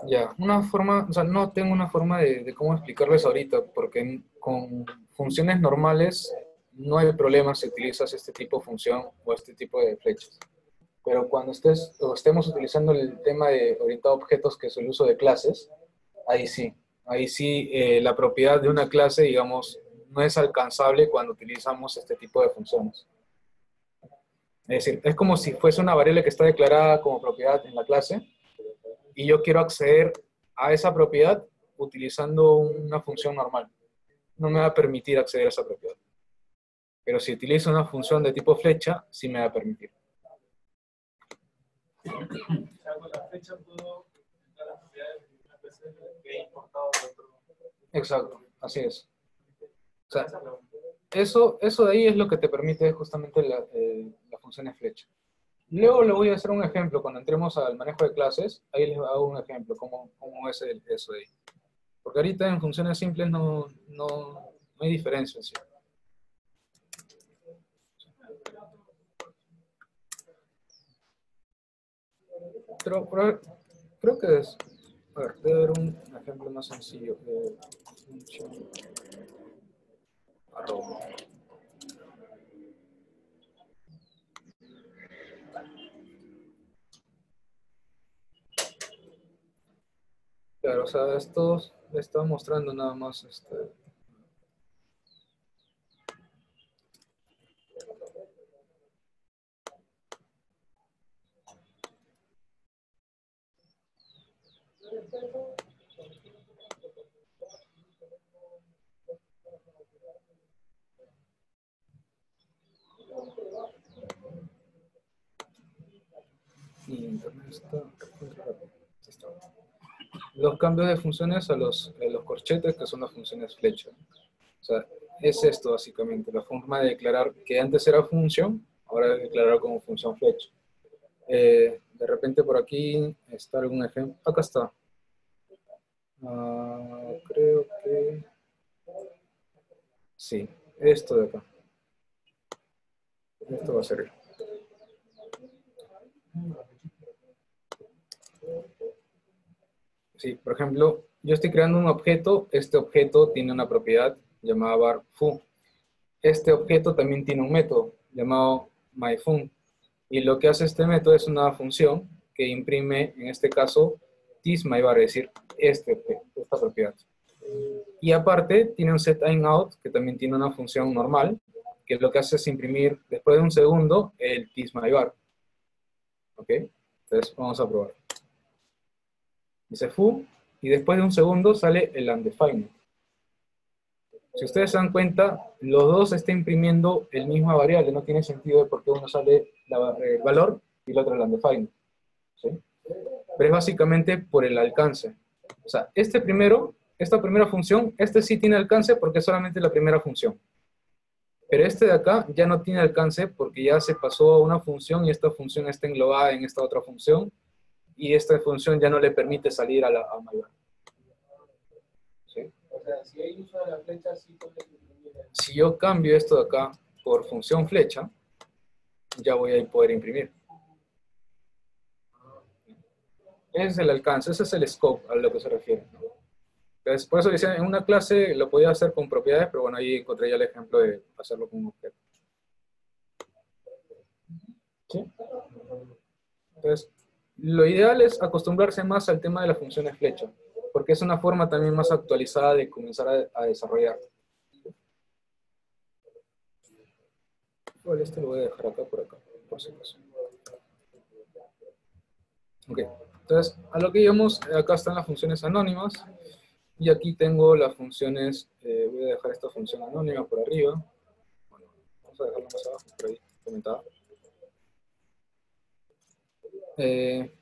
Ya, una forma, o sea, no tengo una forma de cómo explicarles ahorita, porque con funciones normales no hay problema si utilizas este tipo de función o este tipo de flechas. Pero cuando estemos utilizando el tema de orientado a objetos, que es el uso de clases, ahí sí, Ahí sí, la propiedad de una clase, digamos, no es alcanzable cuando utilizamos este tipo de funciones. Es decir, es como si fuese una variable que está declarada como propiedad en la clase y yo quiero acceder a esa propiedad utilizando una función normal. No me va a permitir acceder a esa propiedad. Pero si utilizo una función de tipo flecha, sí me va a permitir. O sea, con la flecha puedo encontrar las propiedades de una clase que he importado de otro. Exacto, así es. O sea, eso de ahí es lo que te permite justamente la función de flecha. Luego le voy a hacer un ejemplo, cuando entremos al manejo de clases, ahí les hago un ejemplo, cómo es eso de ahí. Porque ahorita en funciones simples no hay diferencia. ¿Sí? Creo que es, a ver, debe haber un ejemplo más sencillo. Función arroba. Claro, o sea, esto le está mostrando nada más y internet está. Los cambios de funciones a los corchetes, que son las funciones flecha. O sea, es esto básicamente, la forma de declarar que antes era función, ahora es declarar como función flecha. De repente por aquí está algún ejemplo. Acá está. Creo que sí, esto de acá. Esto va a servir. Sí, por ejemplo, yo estoy creando un objeto, este objeto tiene una propiedad llamada var foo. Este objeto también tiene un método llamado myFun. Y lo que hace este método es una función que imprime, en este caso, thisMyVar, es decir, esta propiedad. Y aparte, tiene un setInOut, que también tiene una función normal, que lo que hace es imprimir, después de un segundo, el thisMyVar. ¿Ok? Entonces, vamos a probar. Dice foo, y después de un segundo sale el undefined. Si ustedes se dan cuenta, los dos están imprimiendo el misma variable, no tiene sentido de por qué uno sale el valor y el otro el undefined. ¿Sí? Pero es básicamente por el alcance. O sea, esta primera función, este sí tiene alcance porque es solamente la primera función. Pero este de acá ya no tiene alcance porque ya se pasó a una función y esta función está englobada en esta otra función y esta función ya no le permite salir a mayor. ¿Sí? O sea, si hay uso de la flecha, sí puede imprimir. Si yo cambio esto de acá por función flecha, ya voy a poder imprimir. Ese es el alcance, ese es el scope a lo que se refiere. Entonces, por eso decía, en una clase lo podía hacer con propiedades, pero bueno, ahí encontré ya el ejemplo de hacerlo con un objeto. ¿Sí? Entonces, lo ideal es acostumbrarse más al tema de las funciones flecha, porque es una forma también más actualizada de comenzar a desarrollar. Bueno, este lo voy a dejar acá, por si acaso. Ok, entonces, a lo que íbamos, acá están las funciones anónimas, y aquí tengo las funciones, voy a dejar esta función anónima por arriba. Bueno, vamos a dejarlo más abajo, por ahí, comentado.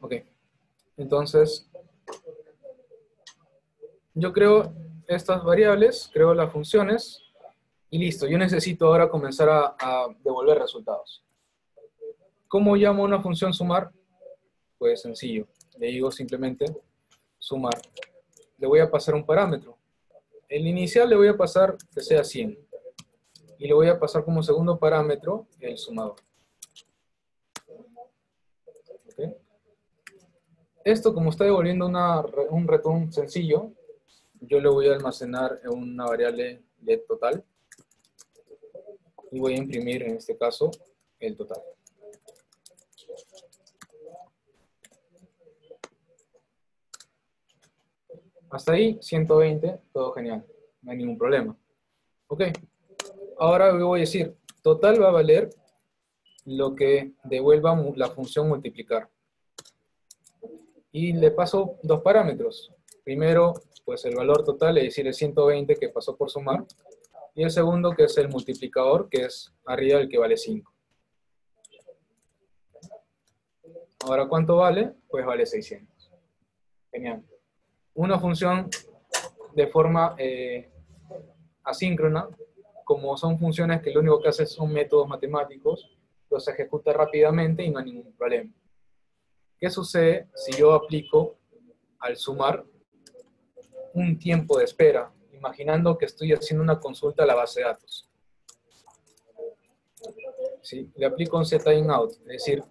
Ok, entonces, yo creo estas variables, creo las funciones, y listo, yo necesito ahora comenzar a devolver resultados. ¿Cómo llamo una función sumar? Pues sencillo, le digo simplemente sumar. Le voy a pasar un parámetro. El inicial le voy a pasar que sea 100. Y le voy a pasar como segundo parámetro el sumador. ¿Okay? Esto, como está devolviendo un return sencillo, yo le voy a almacenar en una variable de total. Y voy a imprimir, en este caso, el total. Hasta ahí, 120, todo genial. No hay ningún problema. Ok. Ahora voy a decir, total va a valer lo que devuelva la función multiplicar. Y le paso dos parámetros. Primero, pues el valor total, es decir, el 120 que pasó por sumar. Y el segundo, que es el multiplicador, que es arriba el que vale 5. Ahora, ¿cuánto vale? Pues vale 600. Genial. Una función de forma asíncrona, como son funciones que lo único que hace son métodos matemáticos, los ejecuta rápidamente y no hay ningún problema. ¿Qué sucede si yo aplico al sumar un tiempo de espera, imaginando que estoy haciendo una consulta a la base de datos? ¿Sí? Le aplico un setInOut, es decir,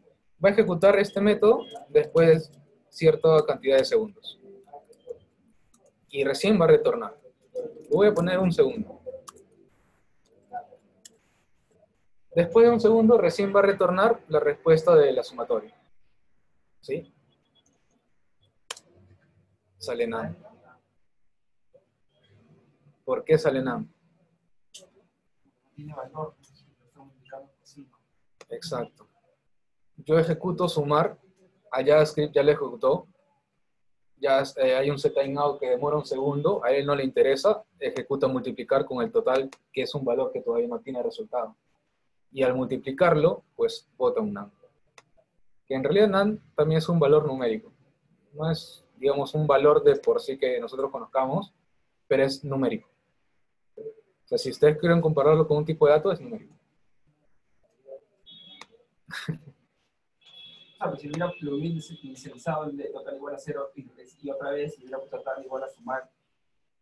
va a ejecutar este método después de cierta cantidad de segundos. Y recién va a retornar. Voy a poner un segundo. Después de un segundo, recién va a retornar la respuesta de la sumatoria. ¿Sí? Sale nada. ¿Por qué sale nada? Tiene valor, lo está multiplicando por 5. Exacto. Yo ejecuto sumar, a JavaScript ya lo ejecutó, ya hay un setInOut que demora un segundo, a él no le interesa, ejecuta multiplicar con el total, que es un valor que todavía no tiene resultado. Y al multiplicarlo, pues bota un NaN. Que en realidad NaN también es un valor numérico. No es, digamos, un valor de por sí que nosotros conozcamos, pero es numérico. O sea, si ustedes quieren compararlo con un tipo de dato, es numérico. Pues si hubiera lo hubiera inicializado el de total igual a 0 y otra vez si hubiera puesto total igual a sumar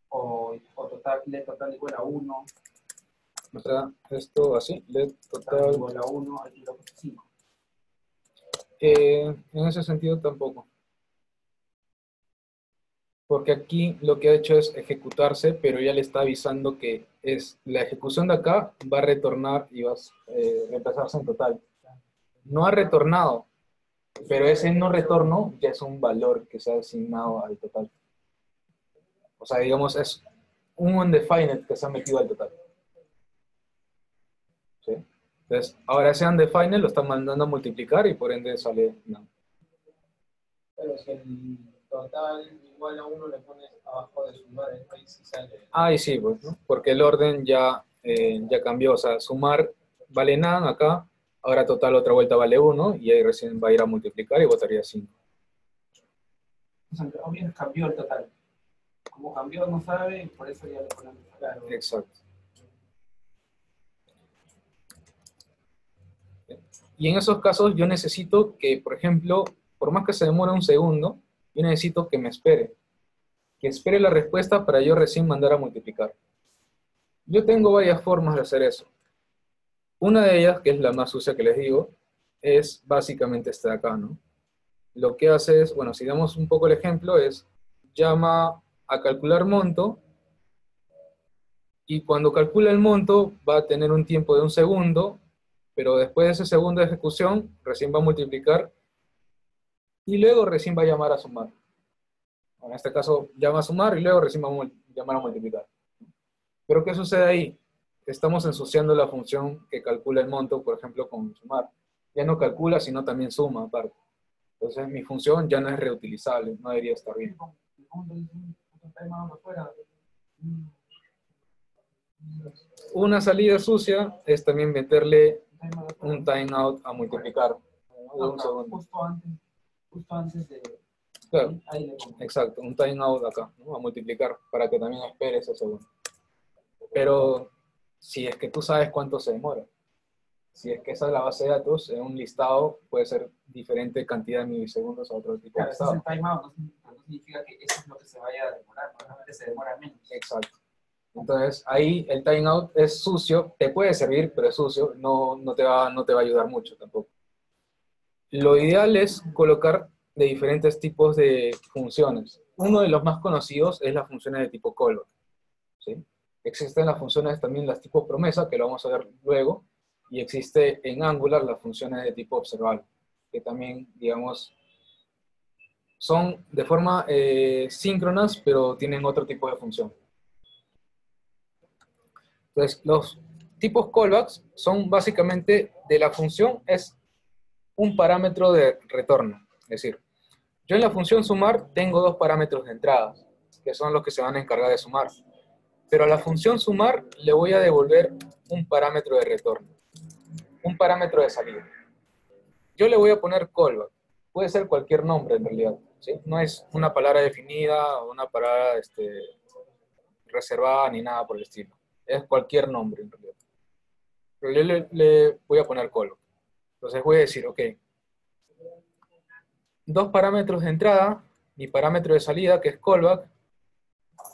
o total, let total igual a 1. O sea, esto así, let Total total. igual a 1, aquí lo puse 5. En ese sentido tampoco. Porque aquí lo que ha hecho es ejecutarse, pero ya le está avisando que es la ejecución de acá va a retornar y va a reemplazarse en total. No ha retornado, pero ese no retorno ya es un valor que se ha asignado al total. O sea, digamos, es un undefined que se ha metido al total. ¿Sí? Entonces, ahora ese undefined lo está mandando a multiplicar y por ende sale no. Pero si el total igual a 1 le pones abajo de sumar, ahí sí sale. Ah, y sí, pues, ¿no? Porque el orden ya cambió. O sea, sumar vale nada acá, ahora total otra vuelta vale 1 y ahí recién va a ir a multiplicar y votaría 5. O sea, obvio cambió el total. Como cambió no sabe, por eso ya le ponemos claro. Exacto. Y en esos casos yo necesito que, por ejemplo, por más que se demore un segundo, yo necesito que me espere. Que espere la respuesta para yo recién mandar a multiplicar. Yo tengo varias formas de hacer eso. Una de ellas, que es la más sucia que les digo, es básicamente esta de acá, ¿no? Lo que hace es, bueno, si damos un poco el ejemplo, es llama a calcular monto y cuando calcula el monto va a tener un tiempo de un segundo, pero después de ese segundo de ejecución recién va a multiplicar y luego recién va a llamar a sumar. En este caso llama a sumar y luego recién va a llamar a multiplicar. Pero ¿qué sucede ahí? Estamos ensuciando la función que calcula el monto, por ejemplo, con sumar. Ya no calcula, sino también suma aparte. Entonces mi función ya no es reutilizable, no debería estar bien. Una salida sucia es también meterle un timeout a multiplicar. De un segundo. Justo antes de... Claro, Ahí le pongo. exacto, un timeout acá, ¿no? A multiplicar, para que también espere ese segundo. Pero si es que tú sabes cuánto se demora, si es que esa es la base de datos, en un listado puede ser diferente cantidad de milisegundos a otro tipo de Claro, ese es listado. el timeout, no significa que eso es lo que se vaya a demorar, normalmente se demora menos. Exacto. Entonces, ahí el timeout es sucio, te puede servir, pero es sucio, no te va a ayudar mucho tampoco. Lo ideal es colocar de diferentes tipos de funciones. Uno de los más conocidos es las funciones de tipo callback, ¿sí? Existen las funciones también las tipo promesa, que lo vamos a ver luego, y existe en Angular las funciones de tipo observable, que también, digamos, son de forma síncronas, pero tienen otro tipo de función. Entonces, los tipos callbacks son básicamente de la función, es un parámetro de retorno. Es decir, yo en la función sumar tengo dos parámetros de entrada, que son los que se van a encargar de sumar. Pero a la función sumar le voy a devolver un parámetro de retorno, un parámetro de salida. Yo le voy a poner callback. Puede ser cualquier nombre en realidad, ¿sí? No es una palabra definida o una palabra reservada ni nada por el estilo. Es cualquier nombre en realidad. Pero yo le voy a poner callback. Entonces voy a decir, ok, dos parámetros de entrada, mi parámetro de salida, que es callback,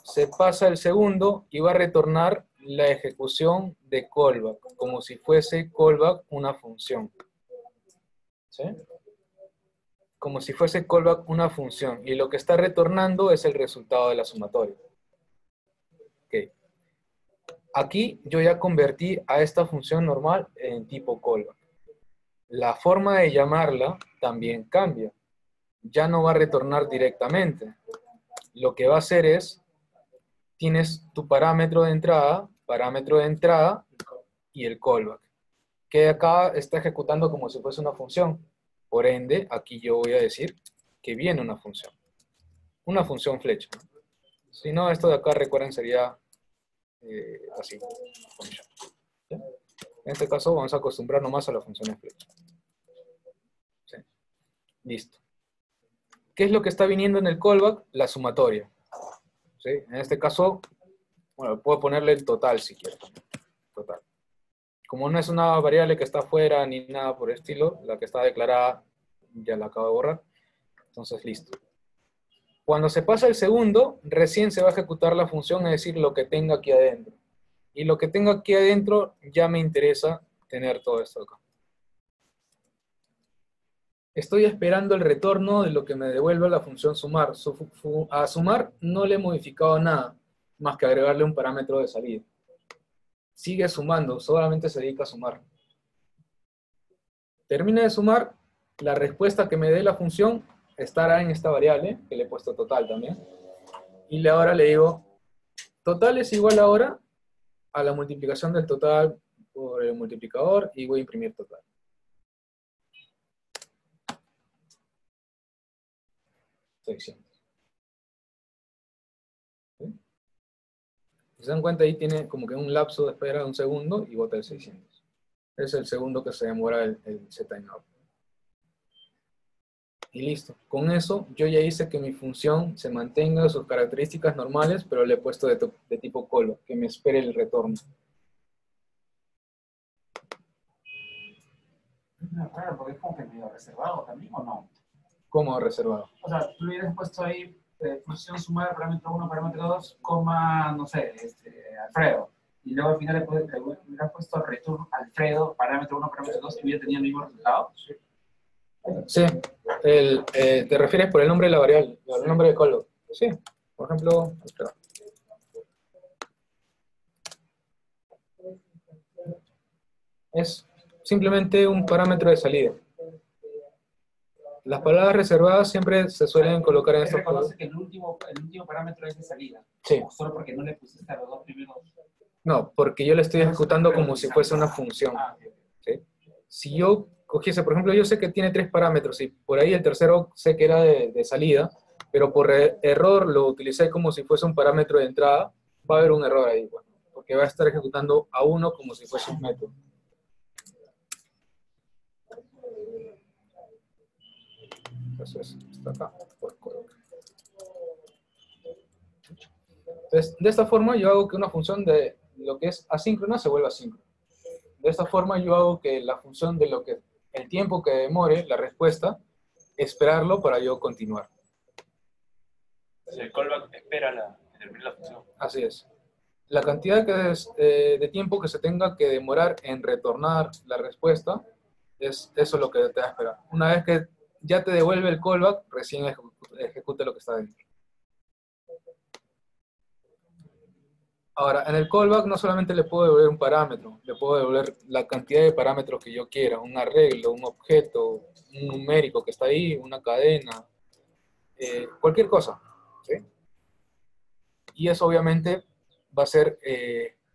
se pasa el segundo y va a retornar la ejecución de callback, como si fuese callback una función. ¿Sí? Como si fuese callback una función. Y lo que está retornando es el resultado de la sumatoria. Okay. Aquí yo ya convertí a esta función normal en tipo callback. La forma de llamarla también cambia. Ya no va a retornar directamente. Lo que va a hacer es, tienes tu parámetro de entrada y el callback, que acá está ejecutando como si fuese una función. Por ende, aquí yo voy a decir que viene una función flecha. Si no, esto de acá, recuerden, sería así. ¿Sí? En este caso vamos a acostumbrarnos más a las funciones flecha. ¿Sí? Listo. ¿Qué es lo que está viniendo en el callback? La sumatoria. ¿Sí? En este caso, bueno, puedo ponerle el total si quiero. Total. Como no es una variable que está afuera ni nada por el estilo, la que está declarada ya la acabo de borrar. Entonces, listo. Cuando se pasa el segundo, recién se va a ejecutar la función, es decir, lo que tenga aquí adentro. Y lo que tenga aquí adentro ya me interesa tener todo esto acá. Estoy esperando el retorno de lo que me devuelva la función sumar. A sumar no le he modificado nada, más que agregarle un parámetro de salida. Sigue sumando, solamente se dedica a sumar. Termina de sumar, la respuesta que me dé la función estará en esta variable, que le he puesto total también. Y ahora le digo, total es igual ahora a la multiplicación del total por el multiplicador y voy a imprimir total. ¿Sí? Si se dan cuenta, ahí tiene como que un lapso de espera de un segundo y bota el 600. Es el segundo que se demora el ZINOut. Y listo. Con eso yo ya hice que mi función se mantenga sus características normales, pero le he puesto de tipo callback, que me espere el retorno. No, claro, porque es como que medio reservado también, ¿o no? ¿Cómo reservado? O sea, tú le hubieras puesto ahí función sumar parámetro 1, parámetro 2, coma, no sé, Alfredo. Y luego al final le hubieras puesto return Alfredo, parámetro 1, parámetro 2, y hubiera tenido el mismo resultado. Sí. ¿Te refieres por el nombre de la variable? El nombre de callback. Sí. Por ejemplo, espera. Es simplemente un parámetro de salida. Las palabras reservadas siempre se suelen colocar en estos reconoce que el último parámetro es de salida. Sí. O solo porque no le pusiste a los dos primeros. No, porque yo le estoy ejecutando como si fuese una función. ¿Sí? Si yo cogiese, por ejemplo, yo sé que tiene 3 parámetros y por ahí el tercero sé que era de salida, pero por error lo utilicé como si fuese un parámetro de entrada, va a haber un error ahí, bueno, porque va a estar ejecutando a uno como si fuese un método. Eso es, está acá, por colocar. Entonces, de esta forma yo hago que una función de lo que es asíncrona se vuelva asíncrona. De esta forma yo hago que la función de lo que el tiempo que demore la respuesta, esperarlo para yo continuar. El callback espera que termine la función. Así es. La cantidad de tiempo que se tenga que demorar en retornar la respuesta, eso es lo que te va a esperar. Una vez que ya te devuelve el callback, recién ejecute lo que está dentro. Ahora, en el callback no solamente le puedo devolver un parámetro, le puedo devolver la cantidad de parámetros que yo quiera, un arreglo, un objeto, un numérico que está ahí, una cadena, cualquier cosa, ¿sí? Y eso obviamente va a ser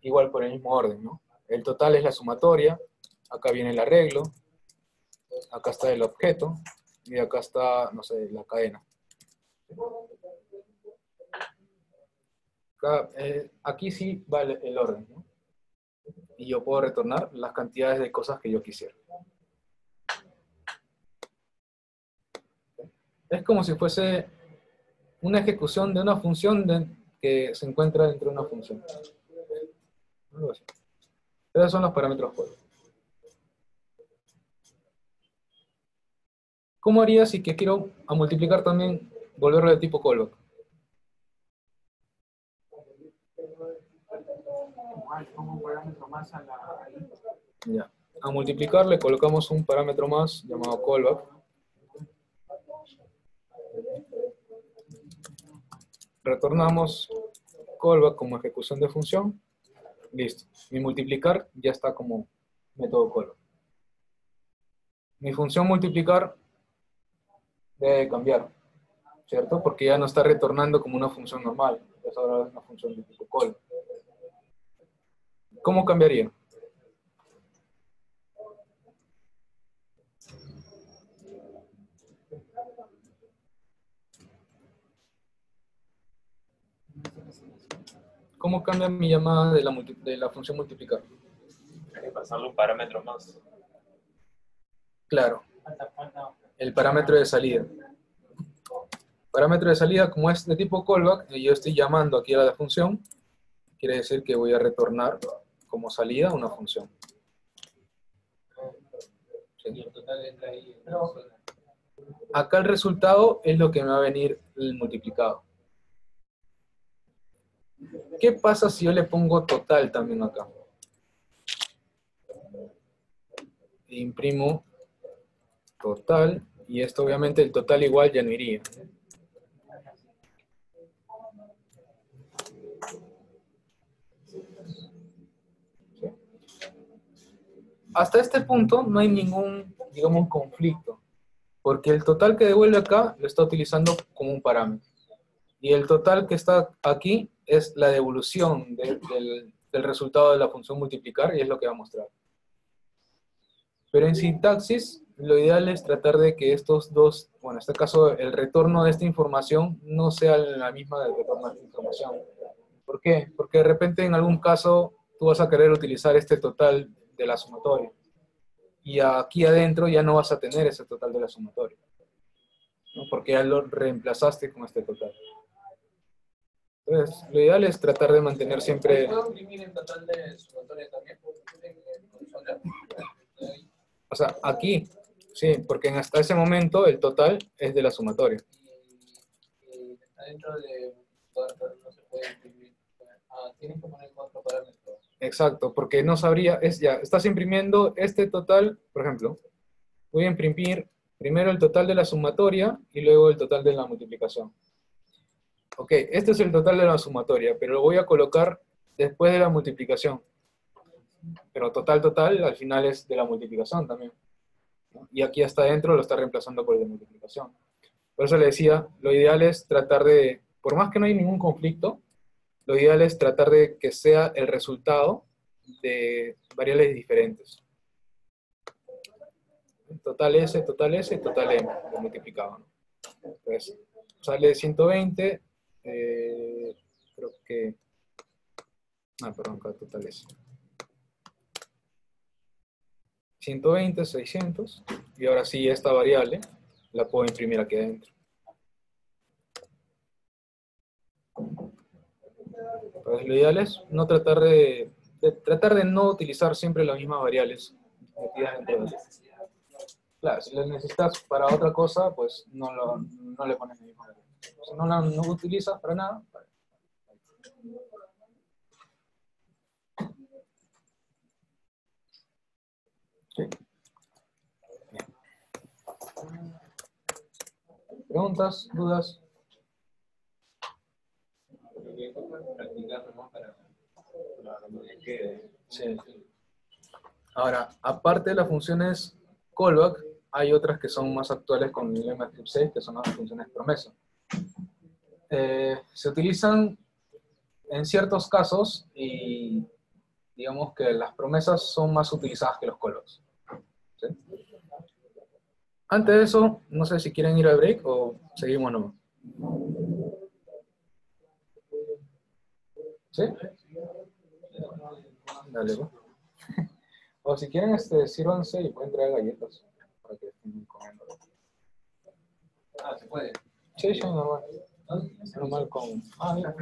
igual por el mismo orden, ¿no? El total es la sumatoria, acá viene el arreglo, acá está el objeto, y acá está, no sé, la cadena. Acá, aquí sí va el orden, ¿no? Y yo puedo retornar las cantidades de cosas que yo quisiera. Es como si fuese una ejecución de una función que se encuentra dentro de una función. Algo así. Esos son los parámetros callback. ¿Cómo haría si que quiero a multiplicar también, volverlo de tipo callback? Igual, pongo un parámetro más a la... ahí. Ya. A multiplicar le colocamos un parámetro más llamado callback. Retornamos callback como ejecución de función. Listo. Mi multiplicar ya está como método callback. Mi función multiplicar debe cambiar, ¿cierto? Porque ya no está retornando como una función normal. Es ahora una función de tipo callback. ¿Cómo cambiaría? ¿Cómo cambia mi llamada de la función multiplicar? Hay que pasarle un parámetro más. Claro, el parámetro de salida. Parámetro de salida, como es de tipo callback, y yo estoy llamando aquí a la función, quiere decir que voy a retornar como salida una función. Y el total entra ahí. Acá el resultado es lo que me va a venir el multiplicado. ¿Qué pasa si yo le pongo total también acá? Imprimo total, y esto obviamente el total igual ya no iría. ¿Sí? Hasta este punto no hay ningún, digamos, conflicto, porque el total que devuelve acá lo está utilizando como un parámetro. Y el total que está aquí es la devolución del resultado de la función multiplicar, y es lo que va a mostrar. Pero en sintaxis, lo ideal es tratar de que estos dos, bueno, en este caso, el retorno de esta información no sea la misma del retorno de esta información. ¿Por qué? Porque de repente en algún caso tú vas a querer utilizar este total de la sumatoria. Y aquí adentro ya no vas a tener ese total de la sumatoria, ¿no? Porque ya lo reemplazaste con este total. Entonces, lo ideal es tratar de mantener siempre... ¿Puedo imprimir el total de sumatoria también? O sea, aquí, sí, porque hasta ese momento el total es de la sumatoria. Y adentro de no se puede imprimir. Tienes que poner 4 parámetros. Exacto, porque no sabría, ya, estás imprimiendo este total, por ejemplo, voy a imprimir primero el total de la sumatoria y luego el total de la multiplicación. Ok, este es el total de la sumatoria, pero lo voy a colocar después de la multiplicación. Pero total, al final es de la multiplicación también, ¿no? Y aquí hasta adentro lo está reemplazando por el de multiplicación. Por eso le decía, lo ideal es tratar de, por más que no hay ningún conflicto, lo ideal es tratar de que sea el resultado de variables diferentes. Total S, total M, lo multiplicado, ¿no? Entonces, sale 120, creo que... perdón, acá total S. 120, 600, y ahora sí esta variable la puedo imprimir aquí adentro. Entonces, lo ideal es no tratar de no utilizar siempre las mismas variables metidas dentro de... Claro, si las necesitas para otra cosa, pues no le pones la misma variable. Si no la utilizas para nada, ¿sí? Bien. ¿Preguntas? ¿Dudas? Sí. Ahora, aparte de las funciones callback, hay otras que son más actuales con el lema 6, que son las funciones promesa. Se utilizan en ciertos casos y digamos que las promesas son más utilizadas que los callbacks. ¿Sí? Antes de eso, no sé si quieren ir al break o seguimos nomás. ¿Sí? Dale, pues. O si quieren, sírvanse y pueden traer galletas para que estén comiendo. Ah, se puede. Sí, sí, normal. Normal con... Ah, mira.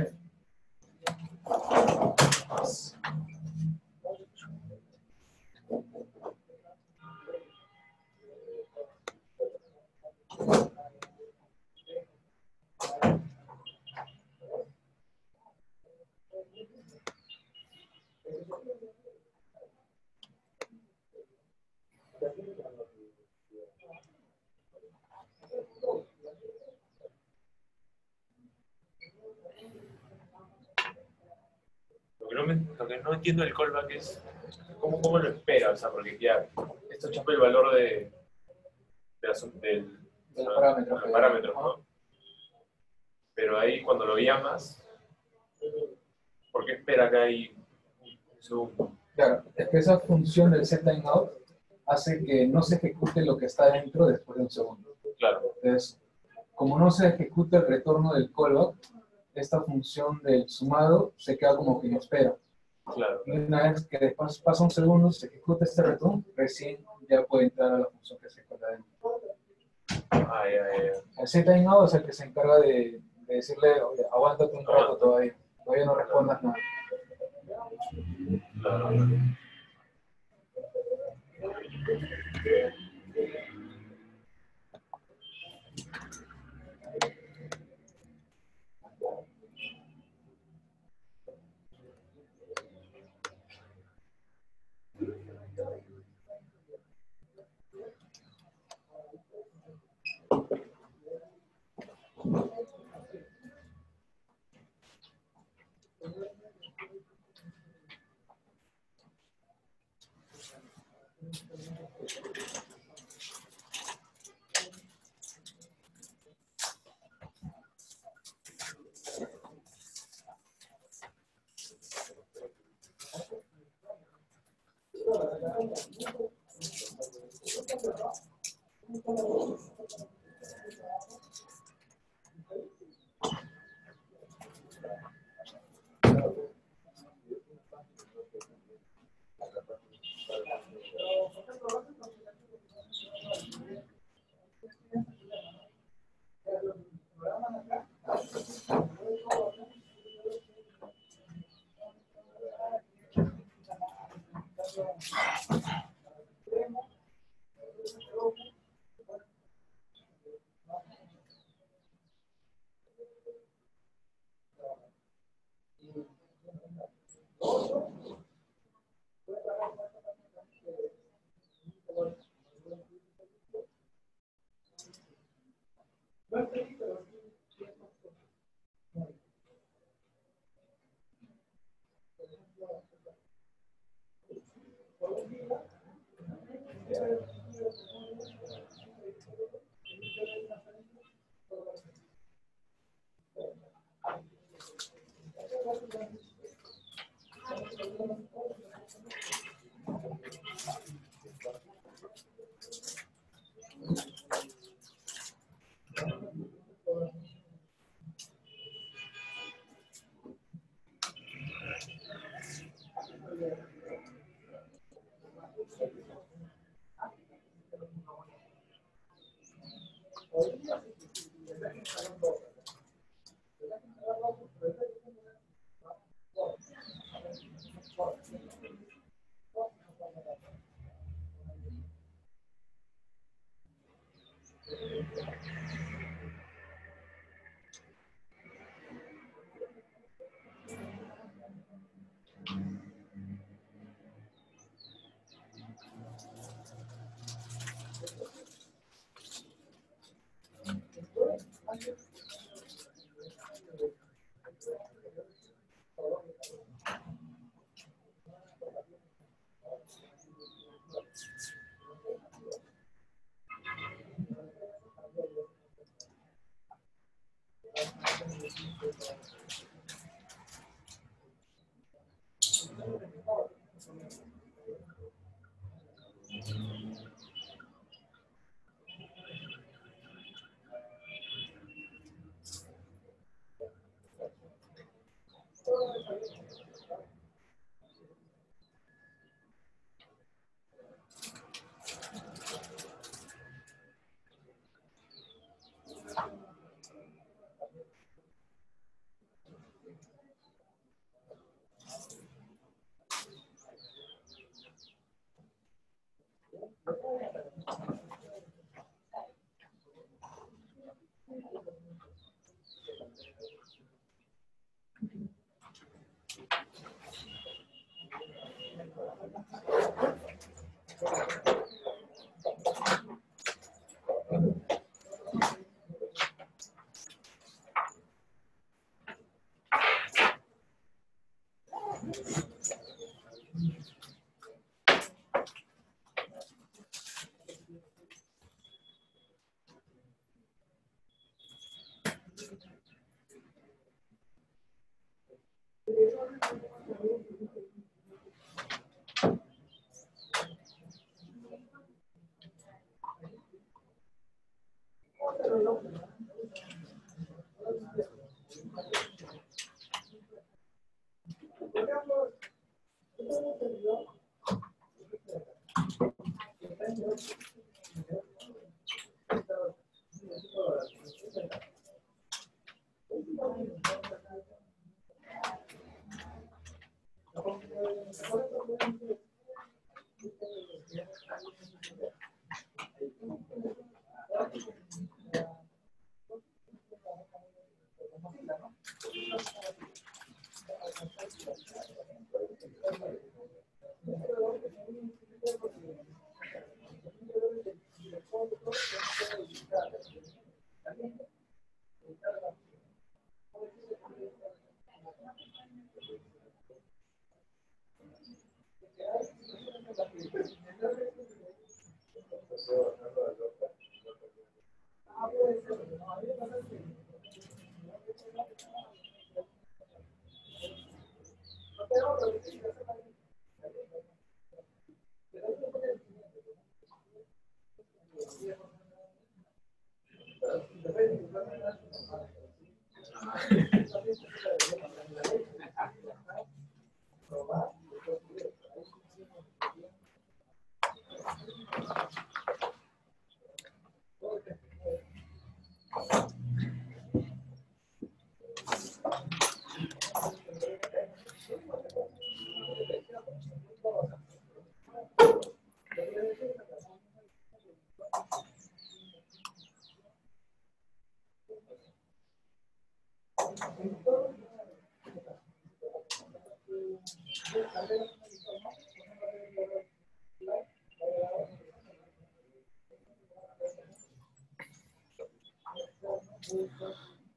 Lo que no entiendo del callback es cómo lo espera, o sea, porque ya esto chupa el valor del parámetro. del parámetro, ¿no? Pero ahí cuando lo llamas, ¿por qué espera que hay un segundo? Claro, es que esa función del setTimeout hace que no se ejecute lo que está dentro después de un segundo. Claro, Entonces, como no se ejecuta el retorno del callback, esta función del sumado se queda como que no espera. claro. Y una vez que después pasa un segundo, se ejecuta este retorno, recién ya puede entrar a la función que se ejecuta dentro. Ah, ya. El setTimeout es el que se encarga de decirle, oye, aguántate un rato todavía no respondas nada. Claro.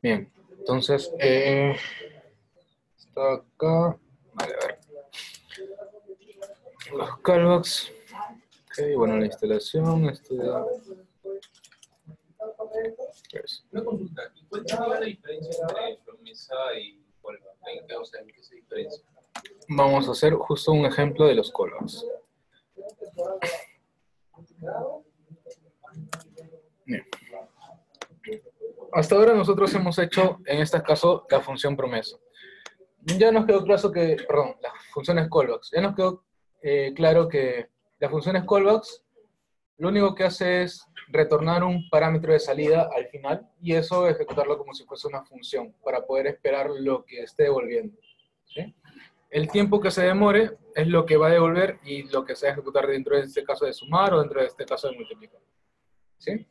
Bien, entonces, está acá. Vale, a ver. Los callbacks. Ok, bueno, la instalación, Una consulta, ¿y cuál sería la diferencia entre promesa y callback? O sea, ¿en qué se diferencia? Vamos a hacer justo un ejemplo de los callbacks. Bien. Hasta ahora nosotros hemos hecho, en este caso, la función promesa. Ya nos quedó claro que, perdón, las funciones callbacks. Ya nos quedó claro que las funciones callbacks lo único que hace es retornar un parámetro de salida al final y eso ejecutarlo como si fuese una función para poder esperar lo que esté devolviendo. ¿Sí? El tiempo que se demore es lo que va a devolver y lo que se va a ejecutar dentro de este caso de sumar o dentro de este caso de multiplicar. ¿Sí?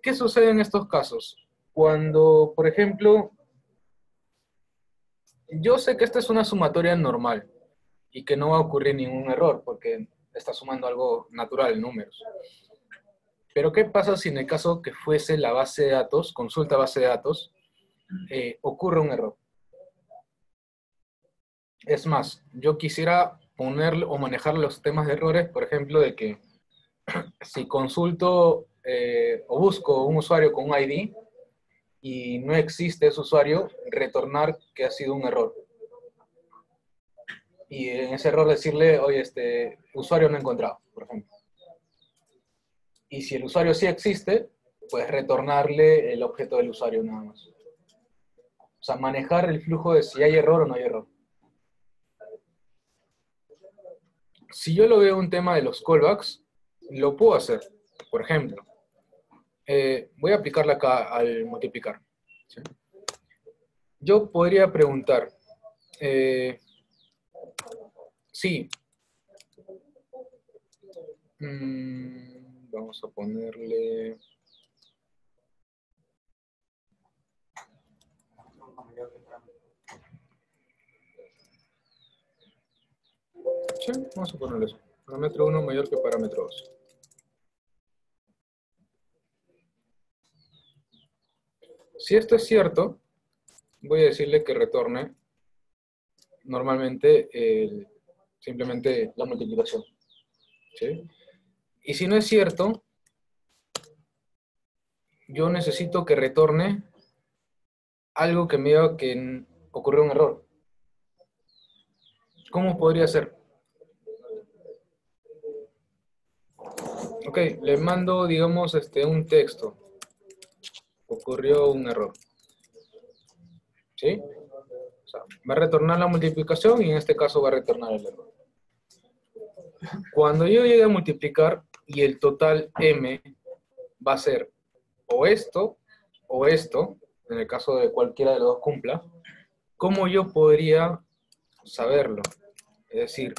¿Qué sucede en estos casos? Cuando, por ejemplo, yo sé que esta es una sumatoria normal y que no va a ocurrir ningún error porque está sumando algo natural, números. Pero ¿qué pasa si en el caso que fuese la base de datos, consulta base de datos, ocurre un error? Es más, yo quisiera poner o manejar los temas de errores, por ejemplo, de que si consulto o busco un usuario con un ID y no existe ese usuario, retornar que ha sido un error. Y en ese error decirle, oye, usuario no encontrado, por ejemplo. Y si el usuario sí existe, pues retornarle el objeto del usuario nada más. O sea, manejar el flujo de si hay error o no hay error. Si yo lo veo un tema de los callbacks, lo puedo hacer. Por ejemplo, voy a aplicarla acá al multiplicar. ¿Sí? Yo podría preguntar, sí, vamos a ponerle... Sí, vamos a ponerle eso. Parámetro 1 mayor que parámetro 2. Si esto es cierto, voy a decirle que retorne normalmente simplemente la multiplicación. ¿Sí? Y si no es cierto, yo necesito que retorne algo que me diga que ocurrió un error. ¿Cómo podría ser? Ok, le mando, digamos, un texto. Ocurrió un error. ¿Sí? O sea, va a retornar la multiplicación y en este caso va a retornar el error. Cuando yo llegue a multiplicar y el total m va a ser o esto, en el caso de cualquiera de los dos cumpla, ¿cómo yo podría saberlo? Es decir,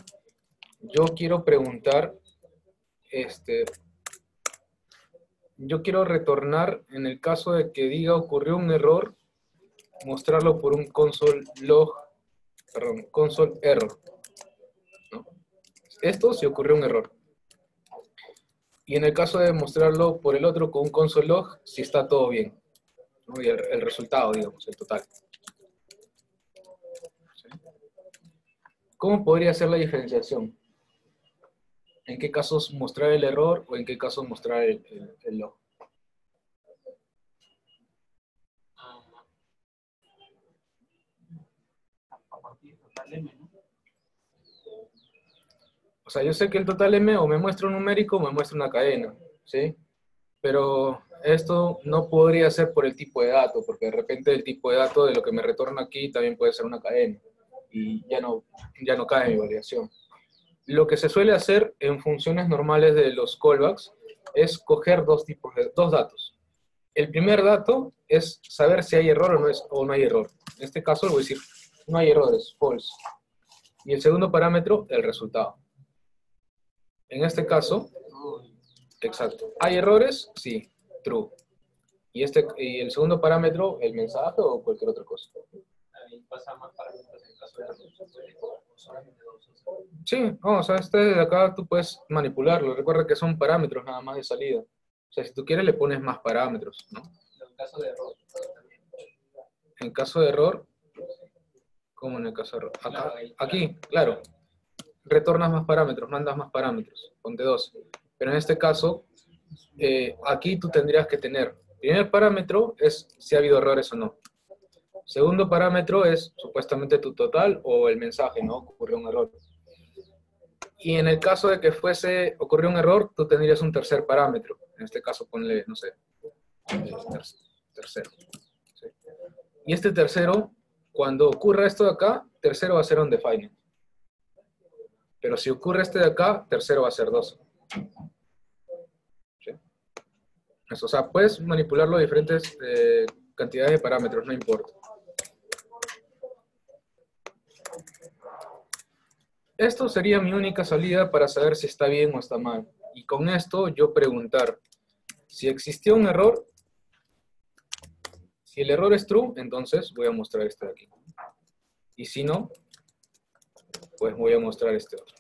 yo quiero preguntar, yo quiero retornar, en el caso de que diga ocurrió un error, mostrarlo por un console error. ¿No? Esto si ocurrió un error. Y en el caso de mostrarlo por el otro con un console log, si está todo bien. ¿No? Y el resultado, digamos, el total. ¿Sí? ¿Cómo podría ser la diferenciación? ¿En qué casos mostrar el error o en qué casos mostrar el log? A partir del total M, ¿no? O sea, yo sé que el total M o me muestra un numérico o me muestra una cadena, ¿sí? Pero esto no podría ser por el tipo de dato, porque de repente el tipo de dato de lo que me retorna aquí también puede ser una cadena, y ya no cae mi variación. Lo que se suele hacer en funciones normales de los callbacks es coger dos datos. El primer dato es saber si hay error o no hay error. En este caso le voy a decir, no hay errores, false. Y el segundo parámetro, el resultado. En este caso, exacto. ¿Hay errores? Sí, true. Y el segundo parámetro, el mensaje o cualquier otra cosa. Ahí pasa más parámetros en caso de solamente dos. Sí, o sea, de acá tú puedes manipularlo. Recuerda que son parámetros nada más de salida. O sea, si tú quieres le pones más parámetros, ¿no? En caso de error. En caso de error, ¿cómo en el caso de error? Acá, aquí, claro. Retornas más parámetros, mandas más parámetros. Ponte 2. Pero en este caso, aquí tú tendrías que tener, primer parámetro es si ha habido errores o no. Segundo parámetro es supuestamente tu total o el mensaje, ¿no? Ocurrió un error. Y en el caso de que ocurrió un error, tú tendrías un tercer parámetro. En este caso ponle, no sé, tercero. ¿Sí? Y este tercero, cuando ocurra esto de acá, tercero va a ser undefined. Pero si ocurre este de acá, tercero va a ser 2. ¿Sí? Eso, o sea, puedes manipularlo a diferentes cantidades de parámetros, no importa. Esto sería mi única salida para saber si está bien o está mal. Y con esto yo preguntar, si existió un error, si el error es true, entonces voy a mostrar este de aquí. Y si no, pues voy a mostrar este otro.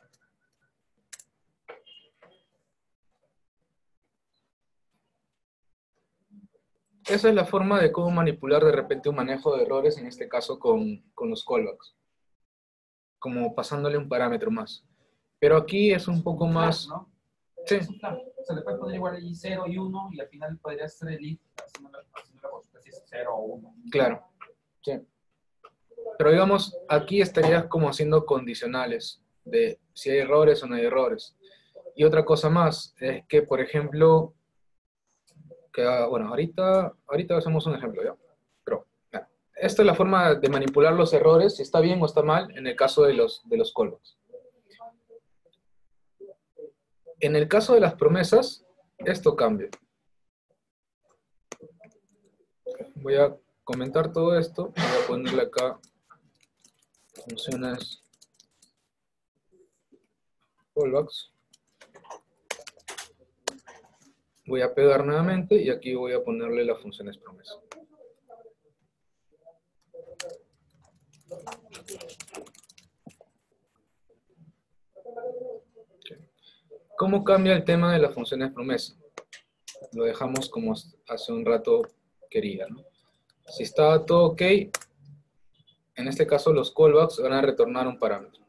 Esa es la forma de cómo manipular de repente un manejo de errores, en este caso con los callbacks. Como pasándole un parámetro más. Pero aquí es un poco más... ¿no? Sí. Se le puede poner igual ahí 0 y 1 y al final podría ser el if haciendo la consulta. Si es 0 o 1. Claro, sí. Pero digamos, aquí estarías como haciendo condicionales de si hay errores o no hay errores. Y otra cosa más, es que, por ejemplo, bueno, ahorita hacemos un ejemplo, ¿ya? Pero, ya. Esta es la forma de manipular los errores, si está bien o está mal, en el caso de los callbacks. En el caso de las promesas, esto cambia. Voy a comentar todo esto, voy a ponerle acá funciones callbacks. Voy a pegar nuevamente y aquí voy a ponerle las funciones promesa. ¿Cómo cambia el tema de las funciones promesa? Lo dejamos como hace un rato quería, ¿no? Si está todo ok, en este caso los callbacks van a retornar un parámetro.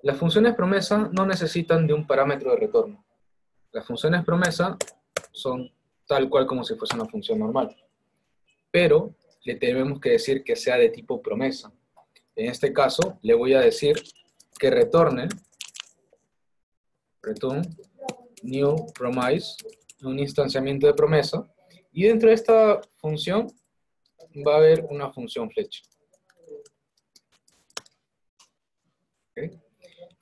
Las funciones promesa no necesitan de un parámetro de retorno. Las funciones promesa son tal cual como si fuese una función normal. Pero le tenemos que decir que sea de tipo promesa. En este caso, le voy a decir que retorne return new promise, un instanciamiento de promesa, y dentro de esta función va a haber una función flecha. ¿Okay?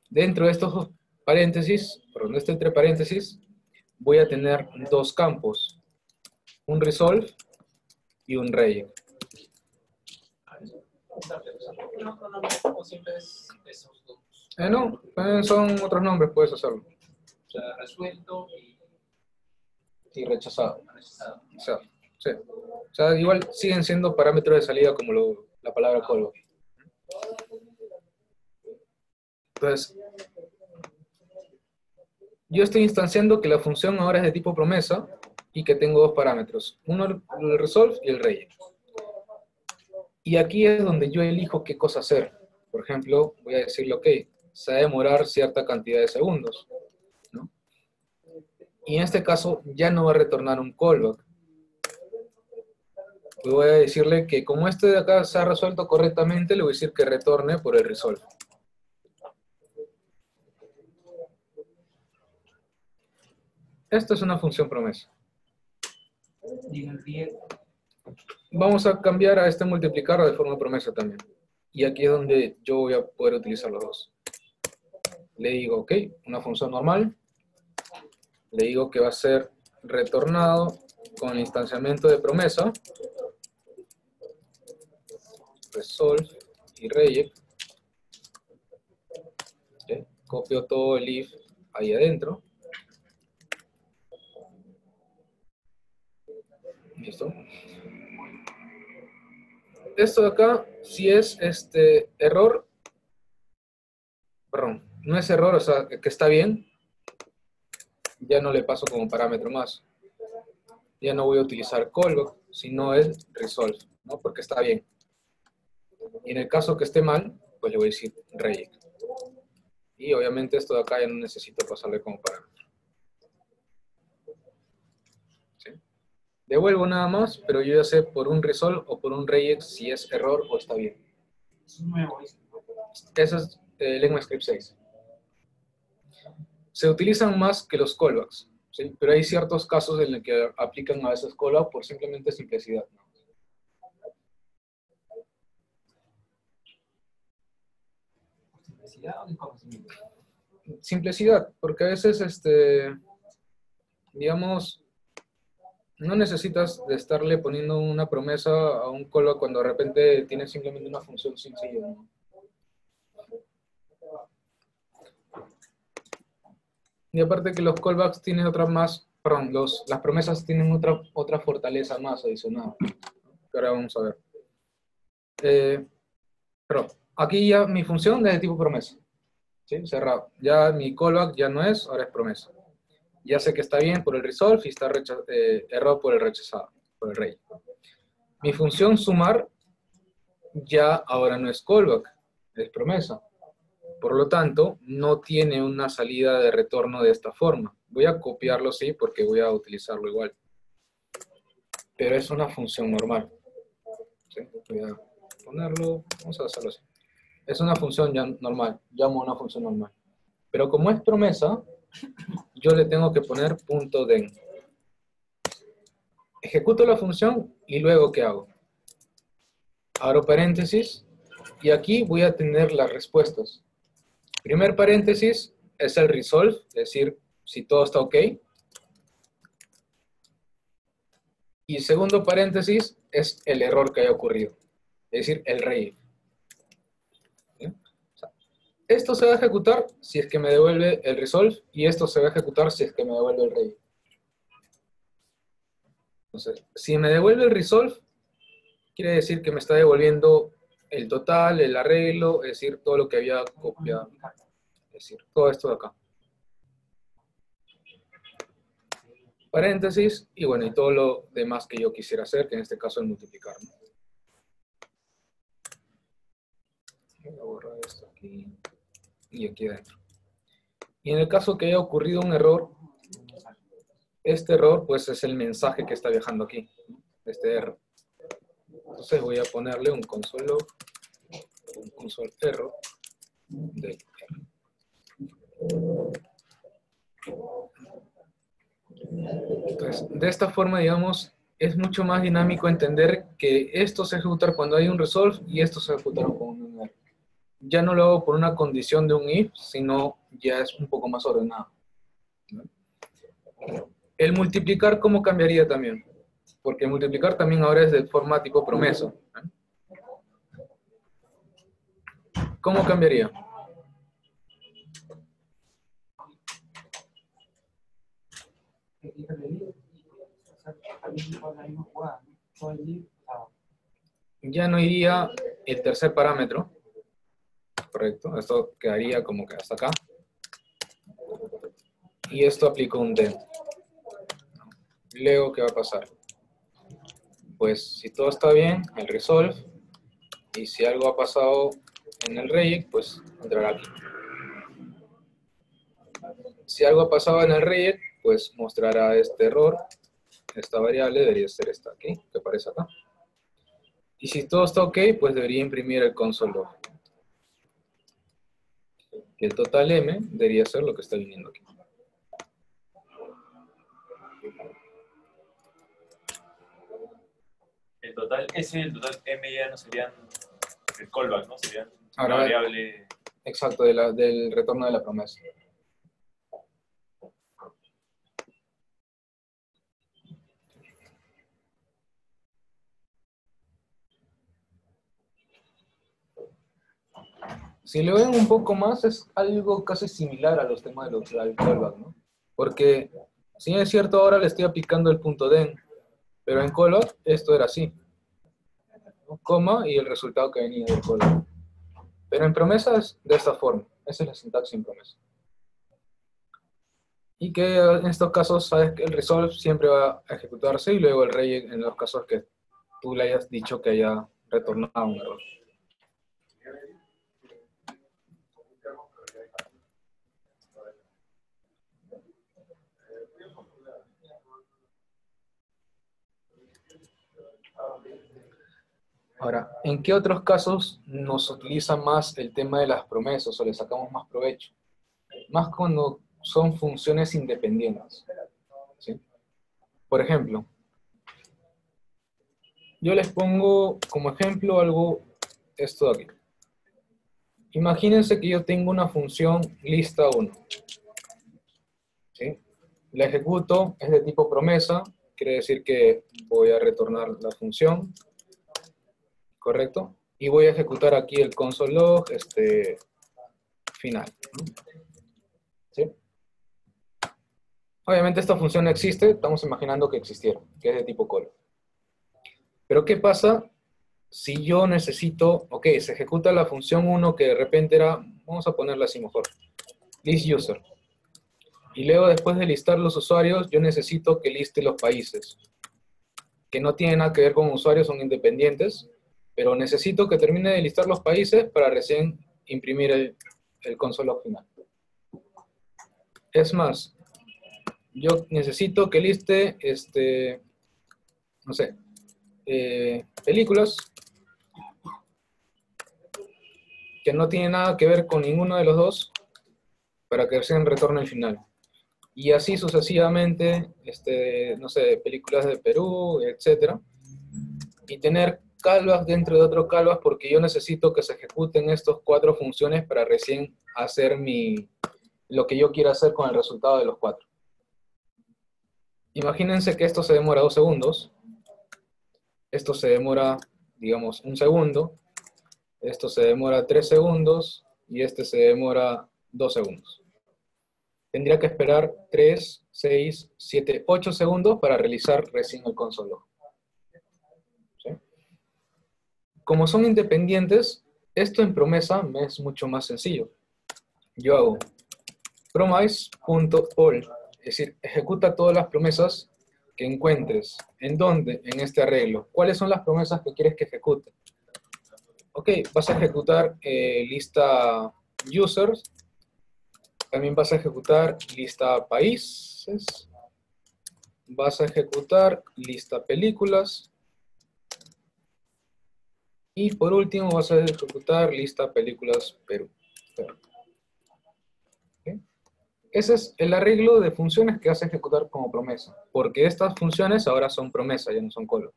Dentro de estos paréntesis, perdón, de este entre paréntesis, voy a tener dos campos, un resolve y un reject. No, como siempre es esos dos. No, son otros nombres, puedes hacerlo. O sea, resuelto Y rechazado. rechazado. O sea, sí. O sea, igual siguen siendo parámetros de salida como la palabra callback. Entonces, yo estoy instanciando que la función ahora es de tipo promesa y que tengo dos parámetros. Uno el resolve y el reject. Y aquí es donde yo elijo qué cosa hacer. Por ejemplo, voy a decirle, ok, se va a demorar cierta cantidad de segundos, ¿no? Y en este caso ya no va a retornar un callback. Y voy a decirle que como este de acá se ha resuelto correctamente, le voy a decir que retorne por el resolve. Esto es una función promesa. Y en el reject, Vamos a cambiar a este multiplicar de forma promesa también. Y aquí es donde yo voy a poder utilizar los dos. Le digo, ok, una función normal. Le digo que va a ser retornado con el instanciamiento de promesa. Resolve y reject. ¿Okay? Copio todo el if ahí adentro. Listo. Esto de acá, si es error, perdón, no es error, o sea, que está bien, ya no le paso como parámetro más. Ya no voy a utilizar callback, sino el resolve, ¿no? Porque está bien. Y en el caso que esté mal, pues le voy a decir reject. Y obviamente esto de acá ya no necesito pasarle como parámetro. ¿Sí? Devuelvo nada más, pero yo ya sé por un resolve o por un reject si es error o está bien. es nuevo. Eso es LengmaScript 6. Se utilizan más que los callbacks, ¿sí? Pero hay ciertos casos en los que aplican a veces callback por simplemente simplicidad, ¿no? ¿Simplicidad o desconocimiento? Simplicidad, porque a veces, digamos, no necesitas de estarle poniendo una promesa a un callback cuando de repente tienes simplemente una función sencilla, ¿no? Y aparte que los callbacks tienen otra más, perdón, las promesas tienen otra fortaleza más adicional, que ahora vamos a ver. Pero aquí ya mi función es de tipo promesa, ¿sí? Cerrado. Ya mi callback ya no es, ahora es promesa. Ya sé que está bien por el resolve y está error por el rechazado, por el rey. Mi función sumar ya ahora no es callback, es promesa. Por lo tanto, no tiene una salida de retorno de esta forma. Voy a copiarlo, sí, porque voy a utilizarlo igual. pero es una función normal. ¿Sí? Voy a ponerlo, vamos a hacerlo así. Es una función ya normal, llamo a una función normal. Pero como es promesa, yo le tengo que poner punto .den. Ejecuto la función y luego ¿qué hago? Abro paréntesis y aquí voy a tener las respuestas. Primer paréntesis es el resolve, es decir, si todo está ok. Y segundo paréntesis es el error que haya ocurrido, es decir, el rey. Esto se va a ejecutar si es que me devuelve el resolve y esto se va a ejecutar si es que me devuelve el rey. Entonces, si me devuelve el resolve, quiere decir que me está devolviendo el total, el arreglo, es decir, todo lo que había copiado. Es decir, todo esto de acá. Paréntesis, y bueno, y todo lo demás que yo quisiera hacer, que en este caso es multiplicar, ¿no? Voy a borrar esto aquí y aquí adentro. Y en el caso que haya ocurrido un error, este error pues es el mensaje que está viajando aquí, este error. Entonces voy a ponerle un console log, un console error de error. Entonces, de esta forma, digamos, es mucho más dinámico entender que esto se ejecuta cuando hay un resolve y esto se ejecuta con un error. Ya no lo hago por una condición de un if, sino ya es un poco más ordenado. El multiplicar, ¿cómo cambiaría también? Porque el multiplicar también ahora es de forma tipo promesa. ¿Cómo cambiaría? Ya no iría el tercer parámetro, correcto, esto quedaría como que hasta acá, y esto aplico un den. Luego, ¿qué va a pasar? Pues si todo está bien, el resolve, y si algo ha pasado en el reject, pues entrará aquí. Si algo ha pasado en el reject, pues mostrará este error. Esta variable debería ser esta aquí, que aparece acá. Y si todo está ok, pues debería imprimir el console log. Y el total m debería ser lo que está viniendo aquí. El total S y el total M ya no serían el callback, ¿no? Serían Ahora, una variable. Exacto, del retorno de la promesa. Si lo ven un poco más, es algo casi similar a los temas del callback, ¿no? Porque, si es cierto, ahora le estoy aplicando el punto den, pero en callback esto era así, ¿no? Coma y el resultado que venía del callback. Pero en promesa es de esta forma, esa es la sintaxis en promesa. Y que en estos casos sabes que el resolve siempre va a ejecutarse y luego el reject en los casos que tú le hayas dicho que haya retornado un error. Ahora, ¿en qué otros casos nos utiliza más el tema de las promesas o le sacamos más provecho? Más cuando son funciones independientes, ¿sí? Por ejemplo, yo les pongo como ejemplo algo, esto de aquí. Imagínense que yo tengo una función lista 1. ¿Sí? La ejecuto, es de tipo promesa, quiere decir que voy a retornar la función, ¿correcto? Y voy a ejecutar aquí el console log final. ¿Sí? Obviamente esta función no existe, estamos imaginando que existiera, que es de tipo call. Pero ¿qué pasa si yo necesito, ok, se ejecuta la función 1 que de repente era, vamos a ponerla así mejor, list user. Y luego después de listar los usuarios, yo necesito que liste los países. Que no tienen nada que ver con usuarios, son independientes, pero necesito que termine de listar los países para recién imprimir el console log final. Es más, yo necesito que liste, no sé, películas que no tienen nada que ver con ninguno de los dos para que recién retorne al final. Y así sucesivamente, no sé, películas de Perú, etcétera. Y tener calvas dentro de otro calvas porque yo necesito que se ejecuten estos 4 funciones para recién hacer lo que yo quiero hacer con el resultado de los 4. Imagínense que esto se demora 2 segundos. Esto se demora, digamos, 1 segundo. Esto se demora 3 segundos. Y este se demora 2 segundos. Tendría que esperar 3, 6, 7, 8 segundos para realizar recién el console log. ¿Sí? Como son independientes, esto en promesa me es mucho más sencillo. Yo hago promise.all, es decir, ejecuta todas las promesas que encuentres. ¿En dónde? En este arreglo. ¿Cuáles son las promesas que quieres que ejecute? Ok, vas a ejecutar lista users, también vas a ejecutar lista países, vas a ejecutar lista películas, y por último vas a ejecutar lista películas Perú. ¿Okay? Ese es el arreglo de funciones que vas a ejecutar como promesa, porque estas funciones ahora son promesas, ya no son call.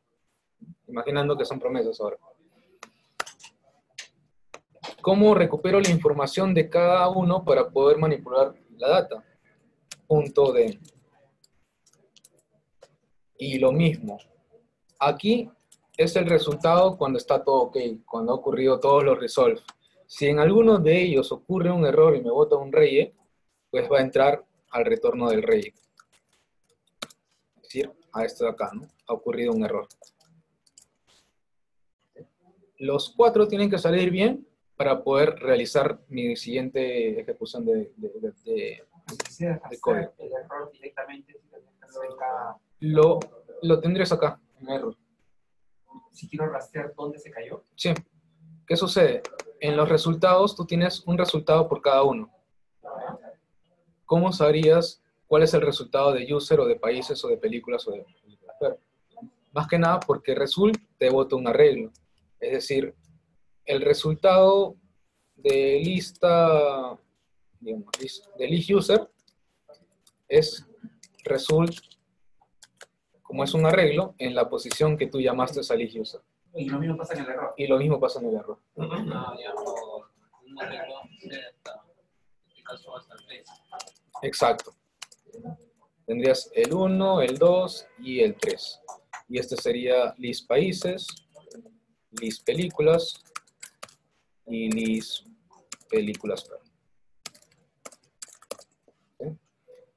Imaginando que son promesas ahora. ¿Cómo recupero la información de cada uno para poder manipular la data? Punto de. Y lo mismo. Aquí es el resultado cuando está todo ok, cuando ha ocurrido todos los resolve. Si en alguno de ellos ocurre un error y me bota un rey, pues va a entrar al retorno del rey. Es decir, a esto de acá, ¿no? Ha ocurrido un error. Los 4 tienen que salir bien para poder realizar mi siguiente ejecución de código. El error directamente, cada... Lo tendrías acá, en error. Si quiero rastrear dónde se cayó. Sí. ¿Qué sucede? En los resultados tú tienes un resultado por cada uno. ¿Cómo sabrías cuál es el resultado de user o de países o de películas o de películas? Más que nada porque result te bota un arreglo. Es decir, el resultado de lista, digamos, de list user es result, como es un arreglo, en la posición que tú llamaste a list user. Y lo mismo pasa en el error. Y lo mismo pasa en el error. No, ya por un arreglo hasta, en este caso hasta el 3. Exacto. Tendrías el 1, el 2 y el 3. Y este sería list países, list películas y list películas. ¿Sí?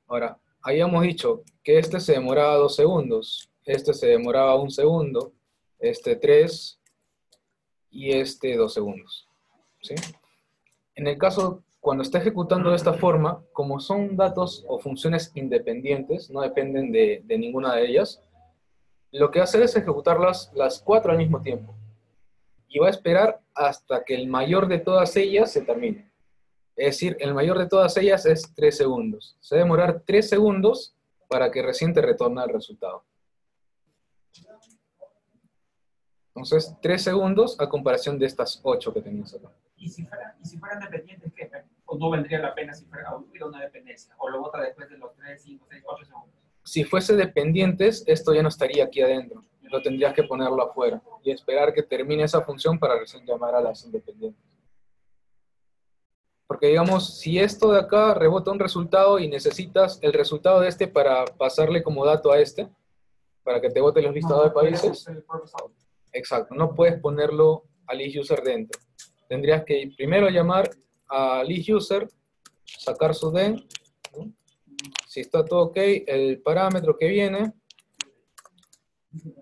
Ahora, habíamos dicho que este se demoraba 2 segundos, este se demoraba 1 segundo, este 3 y este 2 segundos. ¿Sí? En el caso, cuando está ejecutando de esta forma, como son datos o funciones independientes, no dependen de ninguna de ellas, lo que va a hacer es ejecutarlas las 4 al mismo tiempo. Y va a esperar hasta que el mayor de todas ellas se termine. Es decir, el mayor de todas ellas es 3 segundos. Se va a demorar 3 segundos para que recién te retorne el resultado. Entonces, 3 segundos a comparación de estas 8 que tenías acá. Y si fueran dependientes, ¿qué? ¿O no valdría la pena si hubiera una dependencia? ¿O lo vota después de los 3, 5, 6, 8 segundos? Si fuese dependientes, esto ya no estaría aquí adentro. Lo tendrías que ponerlo afuera y esperar que termine esa función para recién llamar a las independientes. Porque digamos, si esto de acá rebota un resultado y necesitas el resultado de este para pasarle como dato a este, para que te bote los listados de países, exacto, no puedes ponerlo a list user dentro. Tendrías que primero llamar a list user, sacar su den, ¿no? Si está todo ok, el parámetro que viene,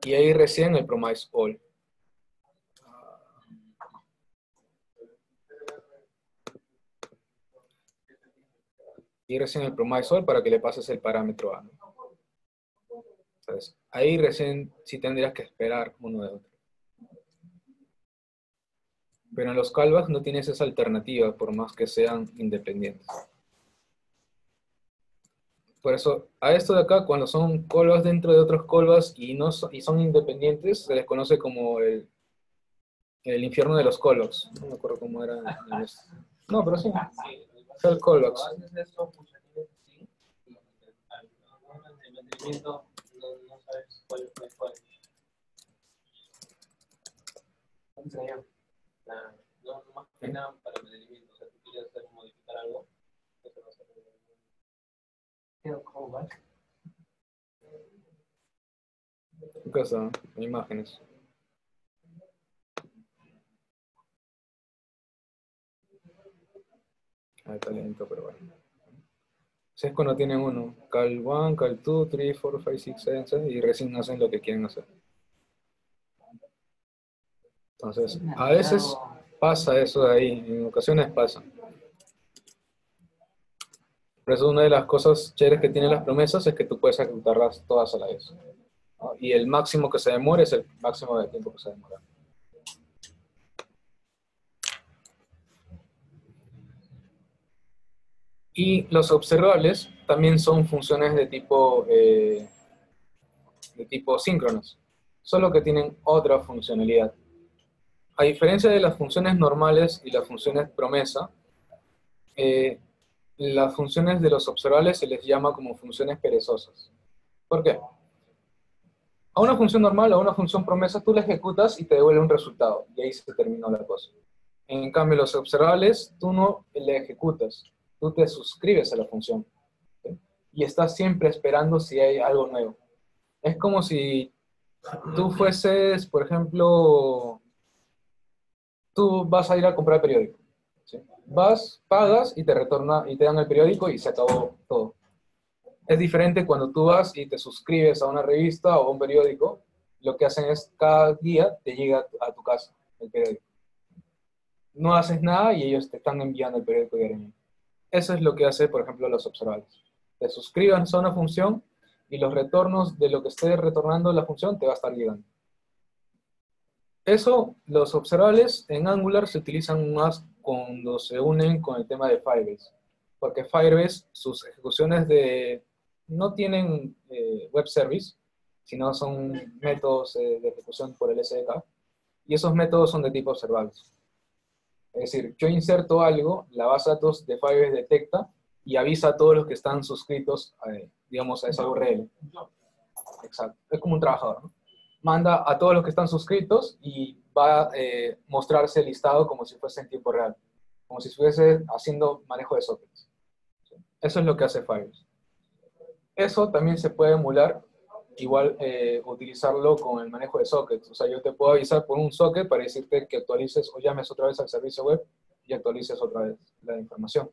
y ahí recién el promise all. Y recién el promise all para que le pases el parámetro a, ¿no? Entonces, ahí recién sí tendrías que esperar uno de otro. Pero en los callbacks no tienes esa alternativa, por más que sean independientes. Por eso, a esto de acá, cuando son callbacks dentro de otros callbacks y, no y son independientes, se les conoce como el infierno de los callbacks. No me acuerdo cómo era en inglés. No, pero sí. Hell callbacks. Cuando haces eso, funcionalmente sí. El mantenimiento no sabes cuál es cuál. ¿Cómo se llama? No más que nada para el mantenimiento. O sea, tú quieres hacer modificar algo, eso va a ser Hell callback. ¿Qué cosa? Imágenes. Ah, está lento, pero bueno. Si es cuando tienen uno, cal 1, cal 2, 3, 4, 5, 6, 7, 7, y recién hacen lo que quieren hacer. Entonces, a veces pasa eso de ahí, en ocasiones pasa. Por eso una de las cosas chéveres que tienen las promesas es que tú puedes ejecutarlas todas a la vez, ¿no? Y el máximo que se demore es el máximo de tiempo que se demora. Y los observables también son funciones de tipo síncronas, solo que tienen otra funcionalidad. A diferencia de las funciones normales y las funciones promesa, las funciones de los observables se les llama como funciones perezosas. ¿Por qué? A una función normal, a una función promesa, tú la ejecutas y te devuelve un resultado, y ahí se terminó la cosa. En cambio, los observables, tú no le ejecutas, tú te suscribes a la función, ¿sí? Y estás siempre esperando si hay algo nuevo. Es como si tú fueses, por ejemplo, tú vas a ir a comprar el periódico, ¿sí? Vas, pagas y te dan el periódico y se acabó todo. Es diferente cuando tú vas y te suscribes a una revista o a un periódico, lo que hacen es cada día te llega a tu casa el periódico. No haces nada y ellos te están enviando el periódico diariamente. Eso es lo que hace, por ejemplo, los observables. Te suscribes a una función y los retornos de lo que esté retornando la función te va a estar llegando. Eso, los observables en Angular se utilizan más cuando se unen con el tema de Firebase. Porque Firebase, sus ejecuciones no tienen web service, sino son métodos de ejecución por el SDK. Y esos métodos son de tipo observables. Es decir, yo inserto algo, la base de datos de Firebase detecta y avisa a todos los que están suscritos, digamos, a esa URL. Exacto. Es como un trabajador, ¿no? Manda a todos los que están suscritos y va a mostrarse el listado como si fuese en tiempo real, como si estuviese haciendo manejo de sockets. Eso es lo que hace Firebase. Eso también se puede emular, igual utilizarlo con el manejo de sockets. O sea, yo te puedo avisar por un socket para decirte que actualices o llames otra vez al servicio web y actualices otra vez la información.